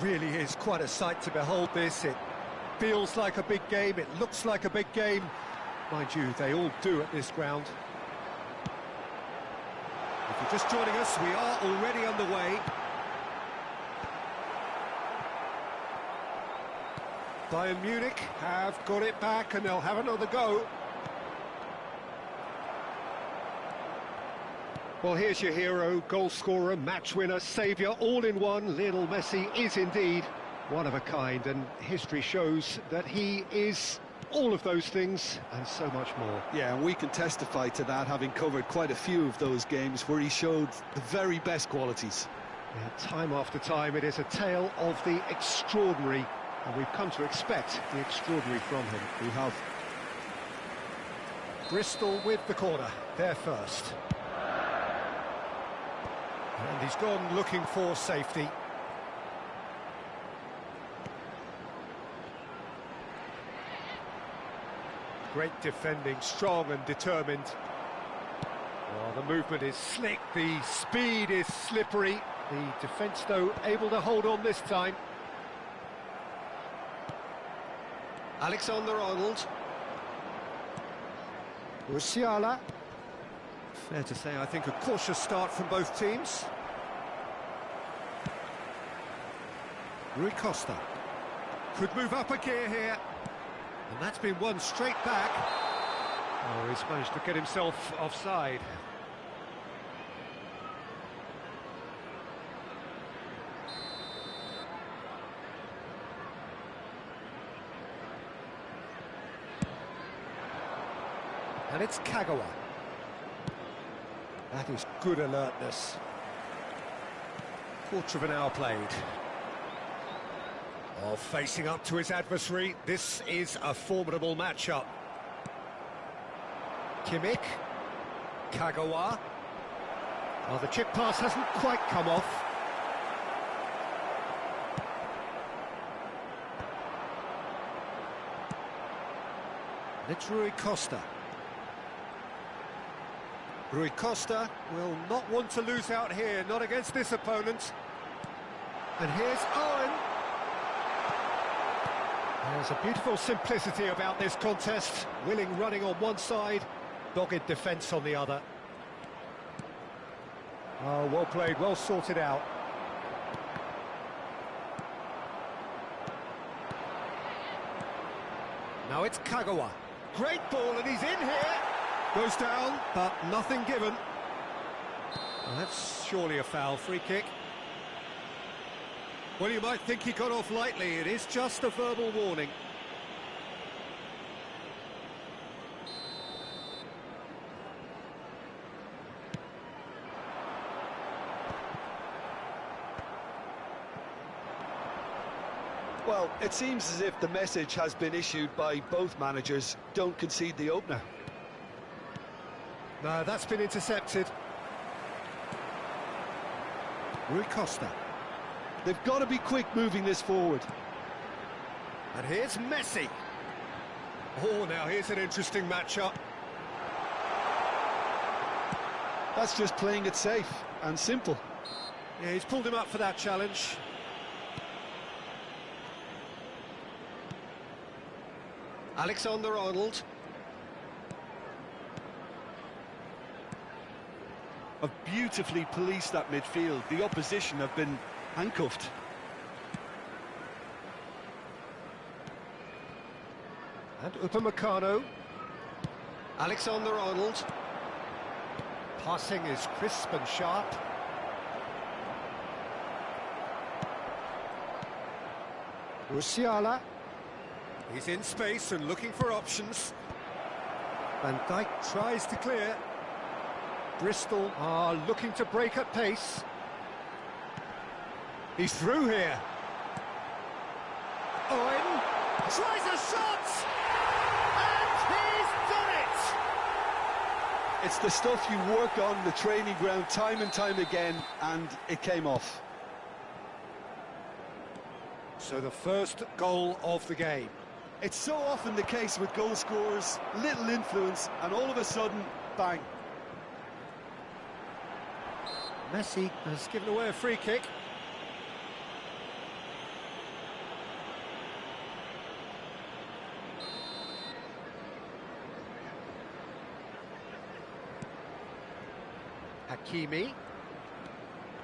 Really is quite a sight to behold this. It feels like a big game, it looks like a big game. Mind you, they all do at this ground. If you're just joining us, we are already underway. Bayern Munich have got it back and they'll have another go. Well, here's your hero, goal scorer, match winner, saviour, all in one. Lionel Messi is indeed one of a kind, and history shows that he is all of those things and so much more. Yeah, and we can testify to that, having covered quite a few of those games where he showed the very best qualities. Yeah, time after time, it is a tale of the extraordinary, and we've come to expect the extraordinary from him. We have. Bristol with the corner, there first. And he's gone looking for safety. Great defending, strong and determined. Oh, the movement is slick, the speed is slippery. The defence, though, able to hold on this time. Alexander-Arnold. Musiala. Fair to say, I think, a cautious start from both teams. Rui Costa. Could move up a gear here. And that's been one straight back. Oh, he's managed to get himself offside. And it's Kagawa. That is good alertness. Quarter of an hour played. Oh, facing up to his adversary, this is a formidable matchup. Kimmich, Kagawa. Oh, the chip pass hasn't quite come off. And it's Rui Costa. Rui Costa will not want to lose out here, not against this opponent. And here's Owen. There's a beautiful simplicity about this contest. Willing running on one side, dogged defence on the other. Oh, well played, well sorted out. Now it's Kagawa. Great ball, and he's in here. Goes down, but nothing given. Well, that's surely a foul. Free kick. Well, you might think he got off lightly. It is just a verbal warning. Well, it seems as if the message has been issued by both managers: don't concede the opener. No, that's been intercepted. Rui Costa. They've got to be quick moving this forward. And here's Messi. Oh, now here's an interesting matchup. That's just playing it safe and simple. Yeah, he's pulled him up for that challenge. Alexander-Arnold. Have beautifully policed that midfield. The opposition have been handcuffed. And Upamecano. Alexander-Arnold. Passing is crisp and sharp. Musiala. He's in space and looking for options. Van Dijk tries to clear. Bristol are looking to break at pace. He's through here. Owen tries a shot! And he's done it! It's the stuff you work on the training ground time and time again, and it came off. So the first goal of the game. It's so often the case with goal scorers, little influence, and all of a sudden, bang. Messi has given away a free kick. Hakimi.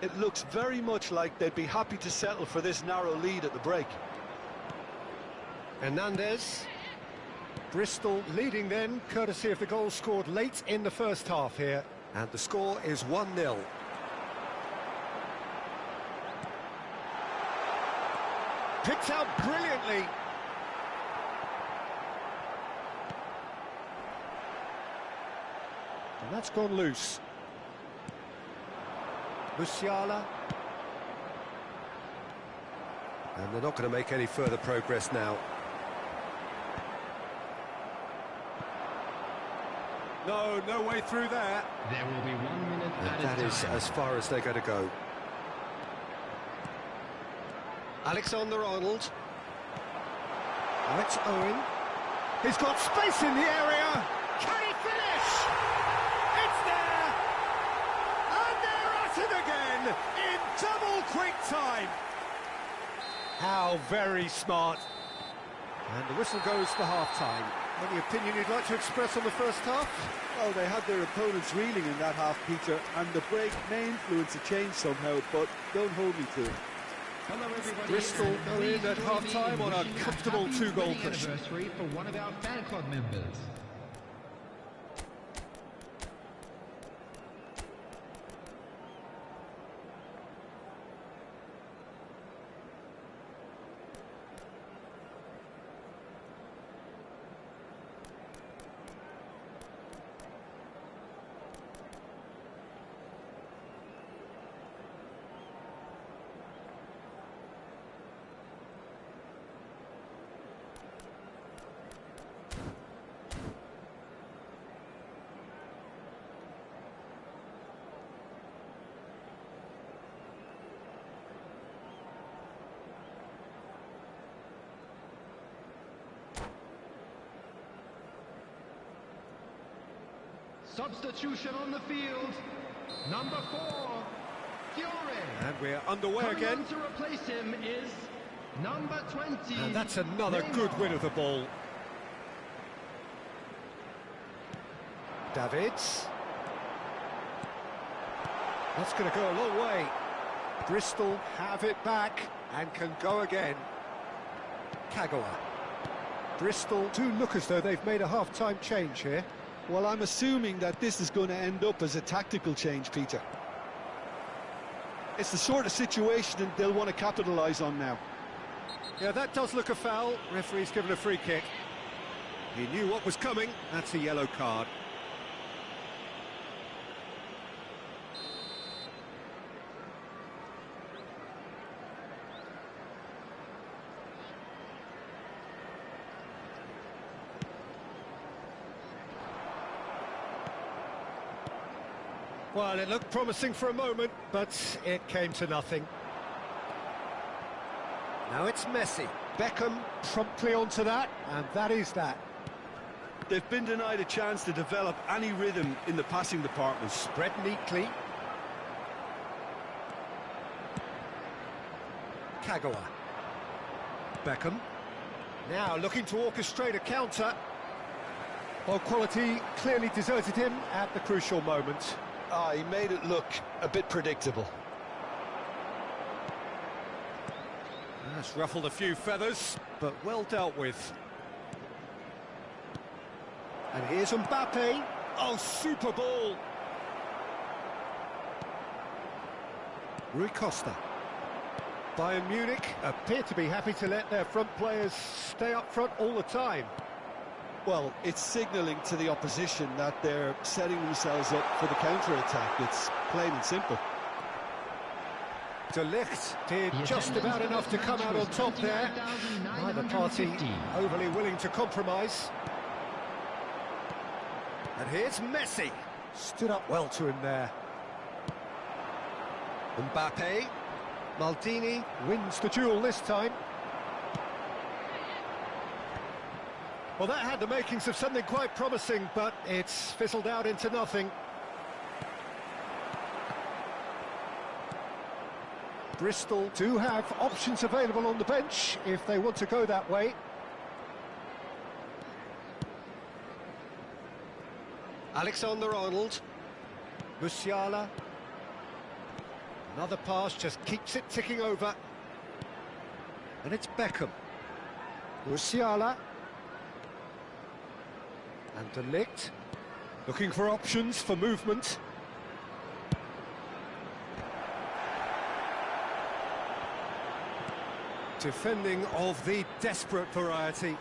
It looks very much like they'd be happy to settle for this narrow lead at the break. Hernandez. Bristol leading then, courtesy of the goal scored late in the first half here. And the score is 1-0. Picked out brilliantly. And that's gone loose. Musiala. And they're not going to make any further progress now. No way through there. There will be 1 minute And added that is time. as far as they're going to go. Alexander-Arnold. Now it's Owen. He's got space in the area. Can he finish? It's there! And they're at it again in double quick time. How very smart. And the whistle goes for half-time. Any opinion you'd like to express on the first half? Well, they had their opponents reeling in that half, Peter, and the break may influence a change somehow, but don't hold me to it. Hello everybody. Bristol and go in please at join half-time me in on a wishing comfortable happy two-goal wedding cushion. anniversary for one of our fan club members. Substitution on the field. Number 4, Fiore. And we're underway Coming again. on to replace him is number 20. And that's another Neymar. good win of the ball. Davids. That's going to go a long way. Bristol have it back and can go again. Kagawa. Bristol do look as though they've made a half-time change here. Well, I'm assuming that this is going to end up as a tactical change, Peter. It's the sort of situation that they'll want to capitalise on now. Yeah, that does look a foul. Referee's given a free kick. He knew what was coming. That's a yellow card. Well, it looked promising for a moment, but it came to nothing. Now it's Messi. Beckham promptly onto that, and that is that. They've been denied a chance to develop any rhythm in the passing department. Spread neatly. Kagawa. Beckham. Now looking to orchestrate a counter. Well, quality clearly deserted him at the crucial moment. Ah, he made it look a bit predictable. That's ruffled a few feathers, but well dealt with. And here's Mbappe. Oh, super ball. Rui Costa. Bayern Munich appear to be happy to let their front players stay up front all the time. Well, it's signalling to the opposition that they're setting themselves up for the counter-attack. It's plain and simple. De Ligt did The just attendance about for enough to this come match out was on top there. 29,950. Neither party overly willing to compromise. And here's Messi. Stood up well to him there. Mbappe. Maldini wins the duel this time. Well, that had the makings of something quite promising, but it's fizzled out into nothing. Bristol do have options available on the bench if they want to go that way. Alexander-Arnold. Musiala. Another pass just keeps it ticking over. And it's Beckham. Musiala. And De Ligt. Looking for options for movement. Defending of the desperate variety.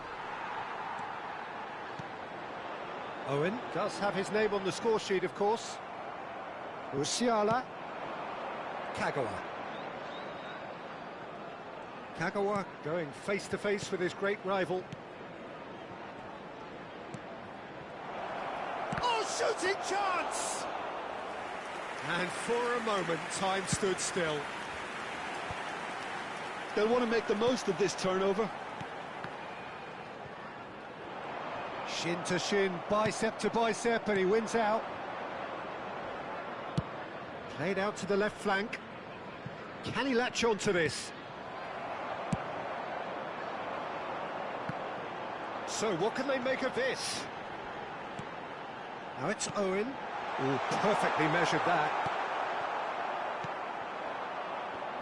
Owen does have his name on the score sheet, of course. Musiala. Kagawa. Kagawa going face-to-face with his great rival. Oh, shooting chance! And for a moment, time stood still. They'll want to make the most of this turnover. Shin to shin, bicep to bicep, and he wins out. Played out to the left flank. Can he latch on to this? So what can they make of this? Now it's Owen. Oh, perfectly measured that.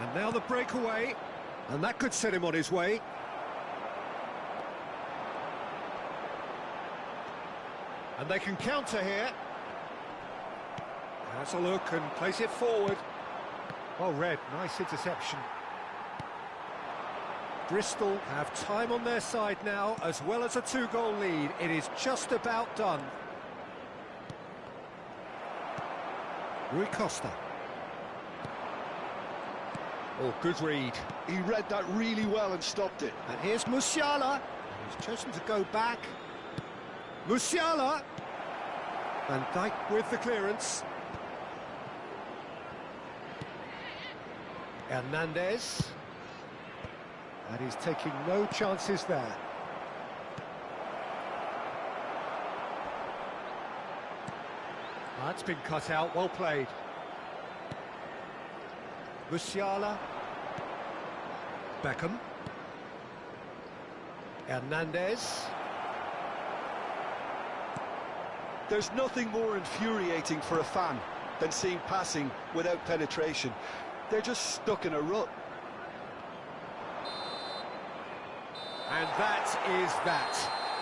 And now the breakaway. And that could set him on his way. And they can counter here. Has a look and place it forward. Well read, nice interception. Bristol have time on their side now, as well as a 2-goal lead. It is just about done. Rui Costa. Oh, good read. He read that really well and stopped it. And here's Musiala. He's chosen to go back. Musiala. Van Dijk with the clearance. Hernandez. And he's taking no chances there. That's been cut out, well played. Musiala. Beckham. Hernandez. There's nothing more infuriating for a fan than seeing passing without penetration. They're just stuck in a rut. And that is that.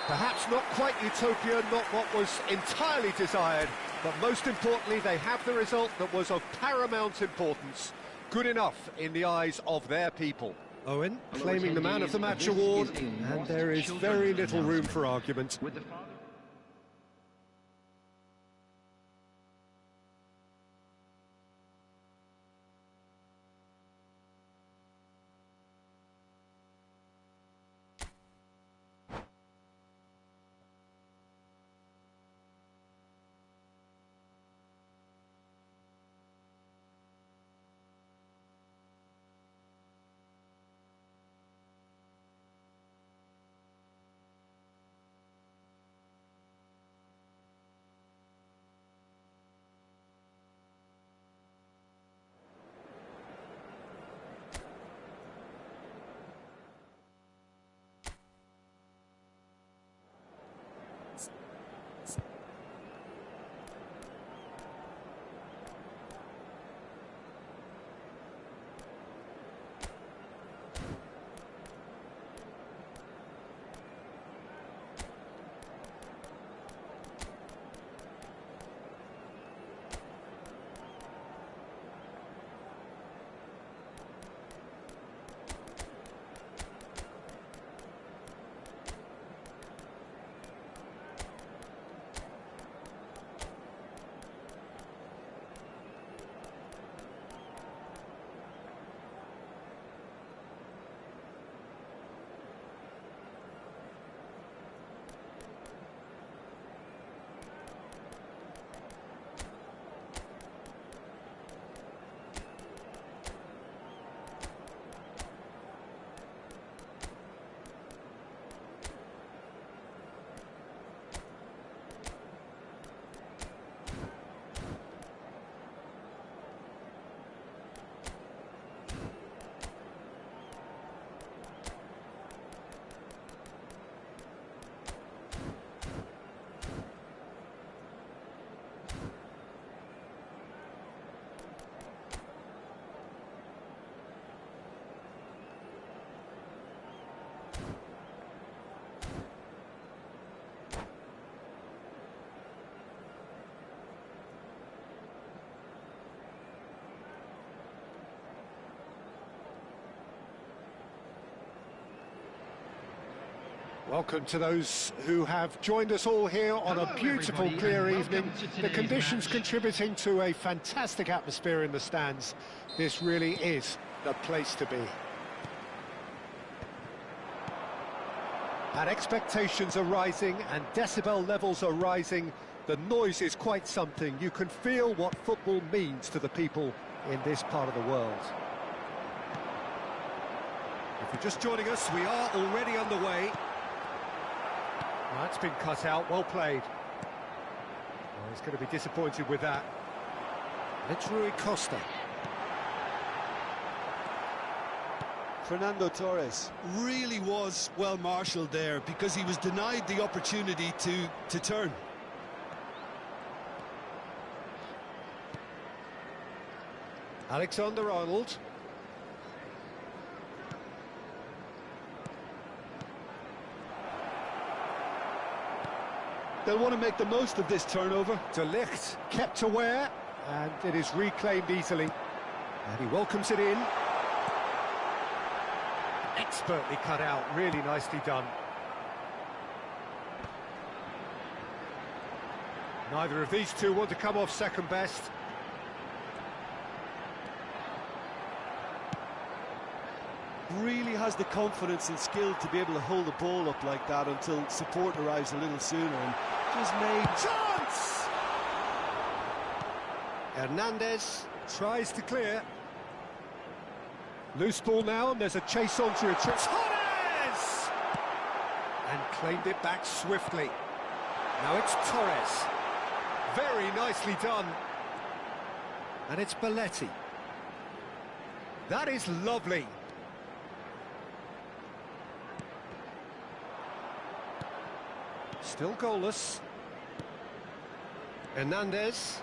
Perhaps not quite utopia, not what was entirely desired, but most importantly, they have the result that was of paramount importance. Good enough in the eyes of their people. Owen claiming the man of the match award, and there is very little room for argument. With the Welcome to those who have joined us all here on Hello, a beautiful, everybody, clear and evening. welcome to The today's conditions match. contributing to a fantastic atmosphere in the stands. This really is the place to be. And expectations are rising and decibel levels are rising. The noise is quite something. You can feel what football means to the people in this part of the world. If you're just joining us, we are already underway. That's been cut out, well played. Well, he's going to be disappointed with that. It's Rui Costa. Fernando Torres really was well marshalled there because he was denied the opportunity to turn. Alexander-Arnold. They'll want to make the most of this turnover. De Ligt kept aware, and it is reclaimed easily. And he welcomes it in. Expertly cut out, really nicely done. Neither of these two want to come off second best. Really has the confidence and skill to be able to hold the ball up like that until support arrives a little sooner, and just made Chance! Hernandez tries to clear. Loose ball now, and there's a chase on to retrieve. Torres! And claimed it back swiftly. Now it's Torres. Very nicely done. And it's Belletti. That is lovely. Still goalless. Hernandez.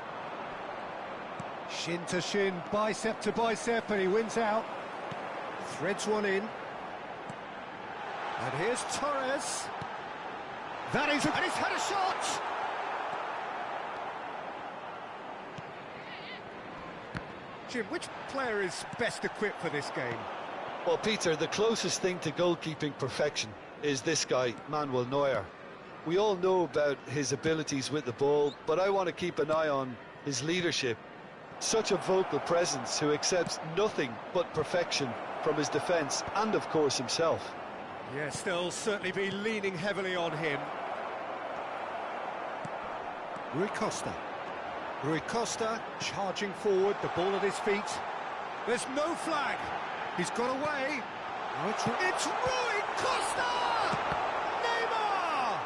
Shin to shin, bicep to bicep, and he wins out. Threads one in. And here's Torres. That is... And he's had a shot! Jim, which player is best equipped for this game? Well, Peter, the closest thing to goalkeeping perfection is this guy, Manuel Neuer. We all know about his abilities with the ball, but I want to keep an eye on his leadership. Such a vocal presence who accepts nothing but perfection from his defence and, of course, himself. Yes, they'll certainly be leaning heavily on him. Rui Costa. Rui Costa charging forward, the ball at his feet. There's no flag. He's got away. Oh, it's Rui Costa! Neymar!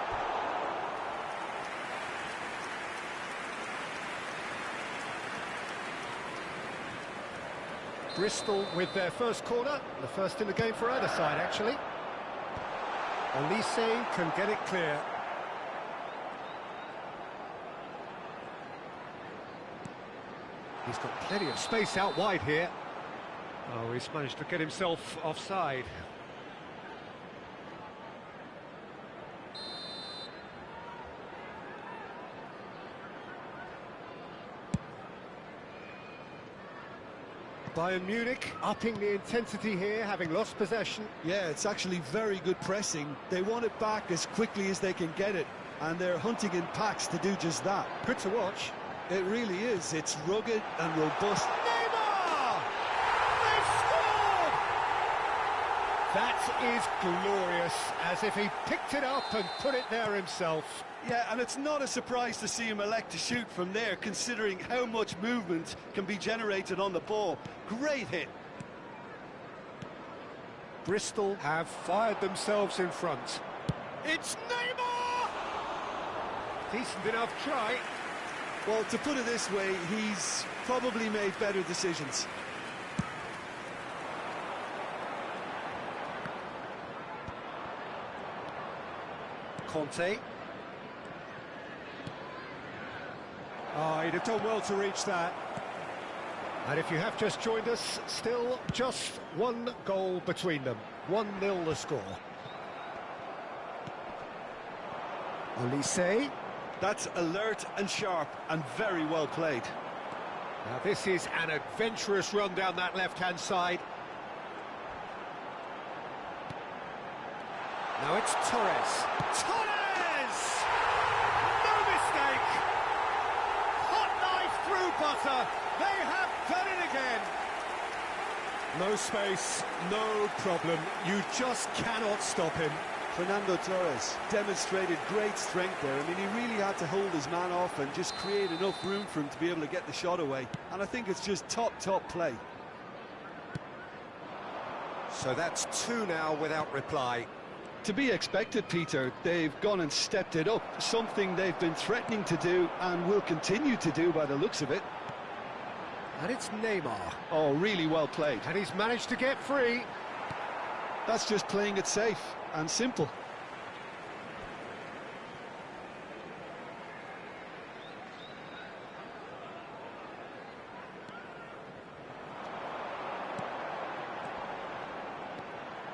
Bristol with their first corner, the first in the game for either side, actually. Elise can get it clear. He's got plenty of space out wide here. Oh, he's managed to get himself offside. Bayern Munich upping the intensity here, having lost possession. Yeah, it's actually very good pressing. They want it back as quickly as they can get it, and they're hunting in packs to do just that. Good to watch. It really is. It's rugged and robust. Neymar! They scored! That is glorious, as if he picked it up and put it there himself. Yeah, and it's not a surprise to see him elect to shoot from there, considering how much movement can be generated on the ball. Great hit. Bristol have fired themselves in front. It's Neymar! Decent enough try. Well, to put it this way, he's probably made better decisions. Conte. Oh, he'd have done well to reach that. And if you have just joined us, still just one goal between them. 1-0 the score. Elise. That's alert and sharp and very well played. Now this is an adventurous run down that left-hand side. Now it's Torres. Torres! No mistake! Hot knife through butter. They have done it again. No space, no problem. You just cannot stop him. Fernando Torres demonstrated great strength there. I mean, he really had to hold his man off and just create enough room for him to be able to get the shot away. And I think it's just top play. So that's 2 now without reply. To be expected, Peter. They've gone and stepped it up, something they've been threatening to do and will continue to do by the looks of it. And it's Neymar. Oh, really well played. And he's managed to get free. That's just playing it safe and simple.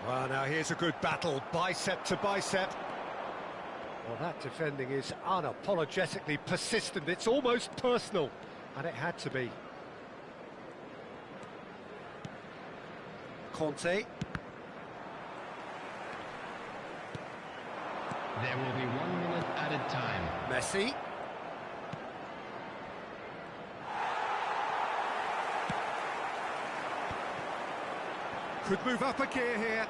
Well, now here's a good battle, bicep to bicep. Well, that defending is unapologetically persistent. It's almost personal, and it had to be. Conte. There will be 1 minute added time. Messi. Could move up a gear here.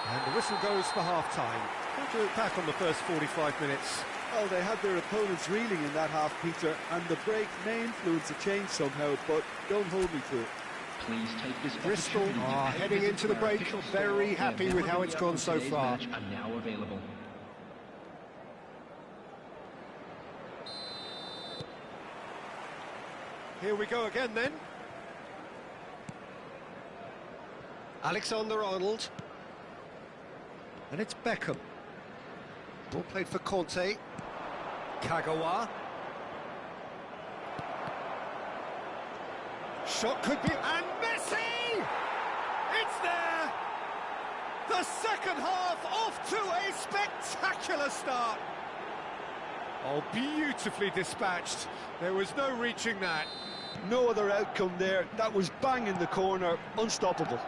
And the whistle goes for half-time. What do you look back on the first 45 minutes? Well, they had their opponents reeling in that half, Peter, and the break may influence a change somehow, but don't hold me to it. Please take this Bristol opportunity to are pay heading visit into to the our break, official store. very happy Their with how it's memorabilia gone from so today's far. match are now available. Here we go again then. Alexander-Arnold. And it's Beckham. Ball played for Conte. Kagawa. Shot could be... And Messi! It's there! The second half off to a spectacular start. Oh, beautifully dispatched. There was no reaching that. No other outcome there. That was bang in the corner, unstoppable.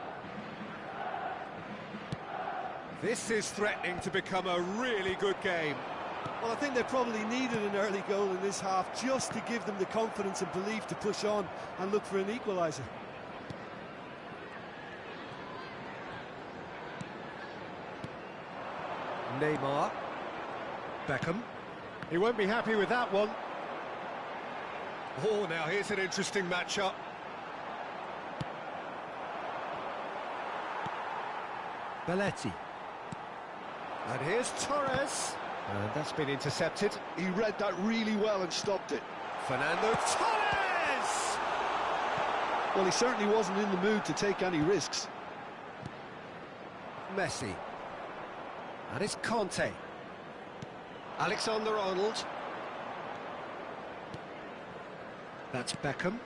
This is threatening to become a really good game. Well, I think they probably needed an early goal in this half just to give them the confidence and belief to push on and look for an equaliser. Neymar. Beckham. He won't be happy with that one. Oh, now here's an interesting matchup. Belletti. And here's Torres. And that's been intercepted. He read that really well and stopped it. Fernando Torres! Well, he certainly wasn't in the mood to take any risks. Messi. And it's Conte. Alexander-Arnold. That's Beckham.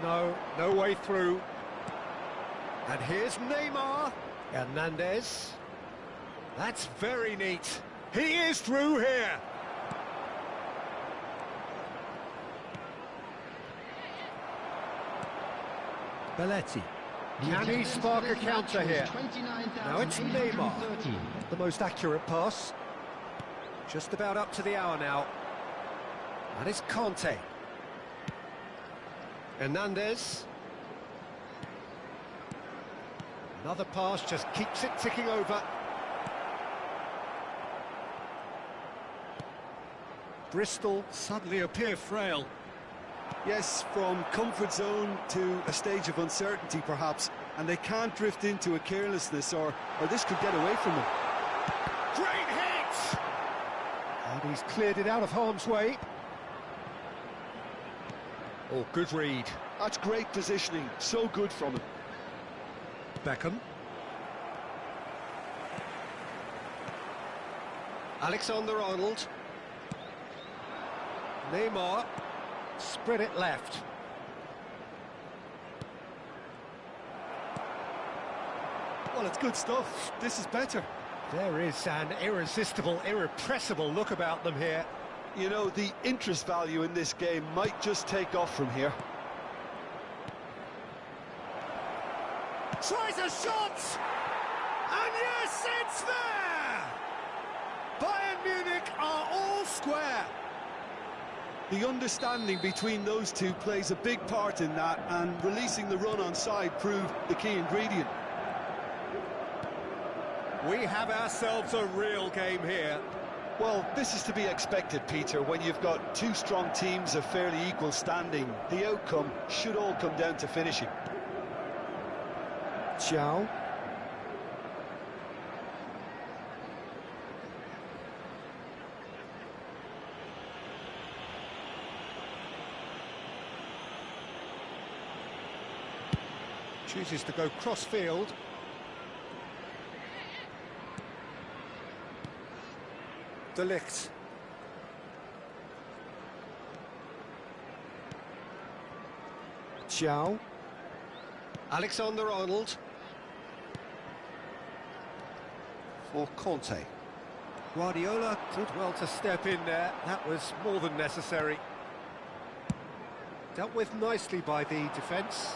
No way through. And here's Neymar. Hernandez. That's very neat. He is through here. Belletti. Can he spark a counter here? Now it's Neymar. The most accurate pass. Just about up to the hour now. And it's Conte. Hernandez. Another pass just keeps it ticking over. Bristol suddenly appear frail. Yes, from comfort zone to a stage of uncertainty perhaps, and they can't drift into a carelessness or this could get away from them. Great hit! And he's cleared it out of harm's way. Oh, good read. That's great positioning, so good from him. Beckham. Alexander-Arnold. Neymar. Spread it left. Well, it's good stuff. This is better. There is an irresistible, irrepressible look about them here. You know, the interest value in this game might just take off from here. tries a shot! And yes, it's there! Bayern Munich are all square. The understanding between those two plays a big part in that, and releasing the run on side proved the key ingredient. We have ourselves a real game here. Well, this is to be expected, Peter, when you've got two strong teams of fairly equal standing. The outcome should all come down to finishing. Xiao. Chooses to go cross-field. De Ligt. Xiao. Alexander-Arnold. For Conte. Guardiola did well to step in there. That was more than necessary. Dealt with nicely by the defence.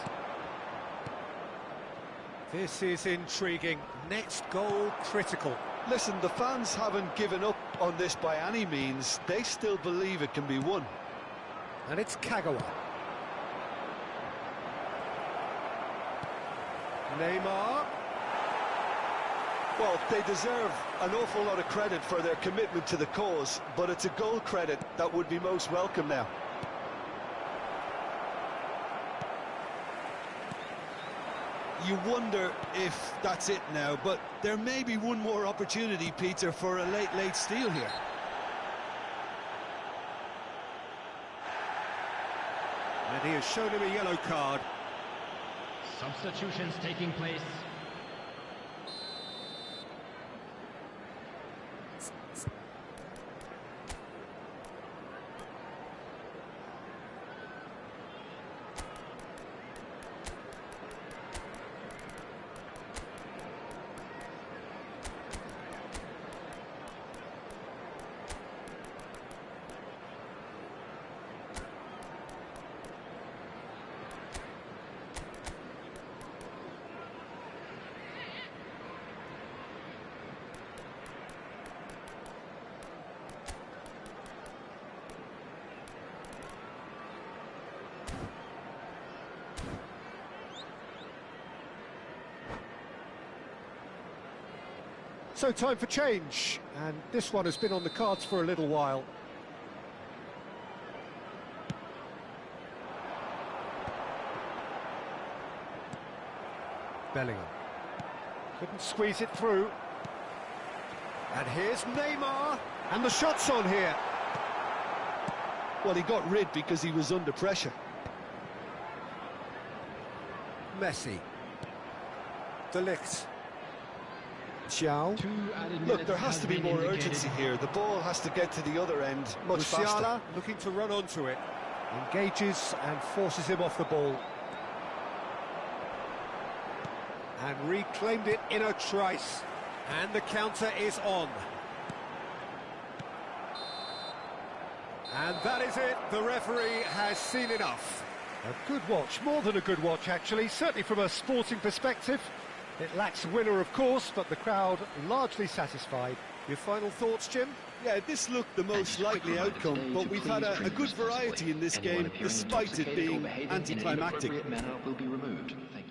This is intriguing. Next goal critical. Listen, the fans haven't given up on this by any means. They still believe it can be won. And it's Kagawa. Neymar. Well, they deserve an awful lot of credit for their commitment to the cause, but it's a goal credit that would be most welcome now. You wonder if that's it now, but there may be one more opportunity, Peter, for a late steal here. And he has shown him a yellow card. Substitutions taking place. So time for change, and this one has been on the cards for a little while. Bellingham. Couldn't squeeze it through. And here's Neymar, and the shot's on here. Well, he got rid because he was under pressure. Messi. De Ligt. Xiao. Look, there has to be more urgency here. The ball has to get to the other end much faster. Musiala looking to run onto it. Engages and forces him off the ball. And reclaimed it in a trice. And the counter is on. And that is it. The referee has seen enough. A good watch, more than a good watch actually, certainly from a sporting perspective. It lacks a winner, of course, but the crowd largely satisfied. Your final thoughts, Jim? Yeah, this looked the most likely outcome, but we've had a good variety in this game, despite it being anticlimactic. Will be removed. Thank you.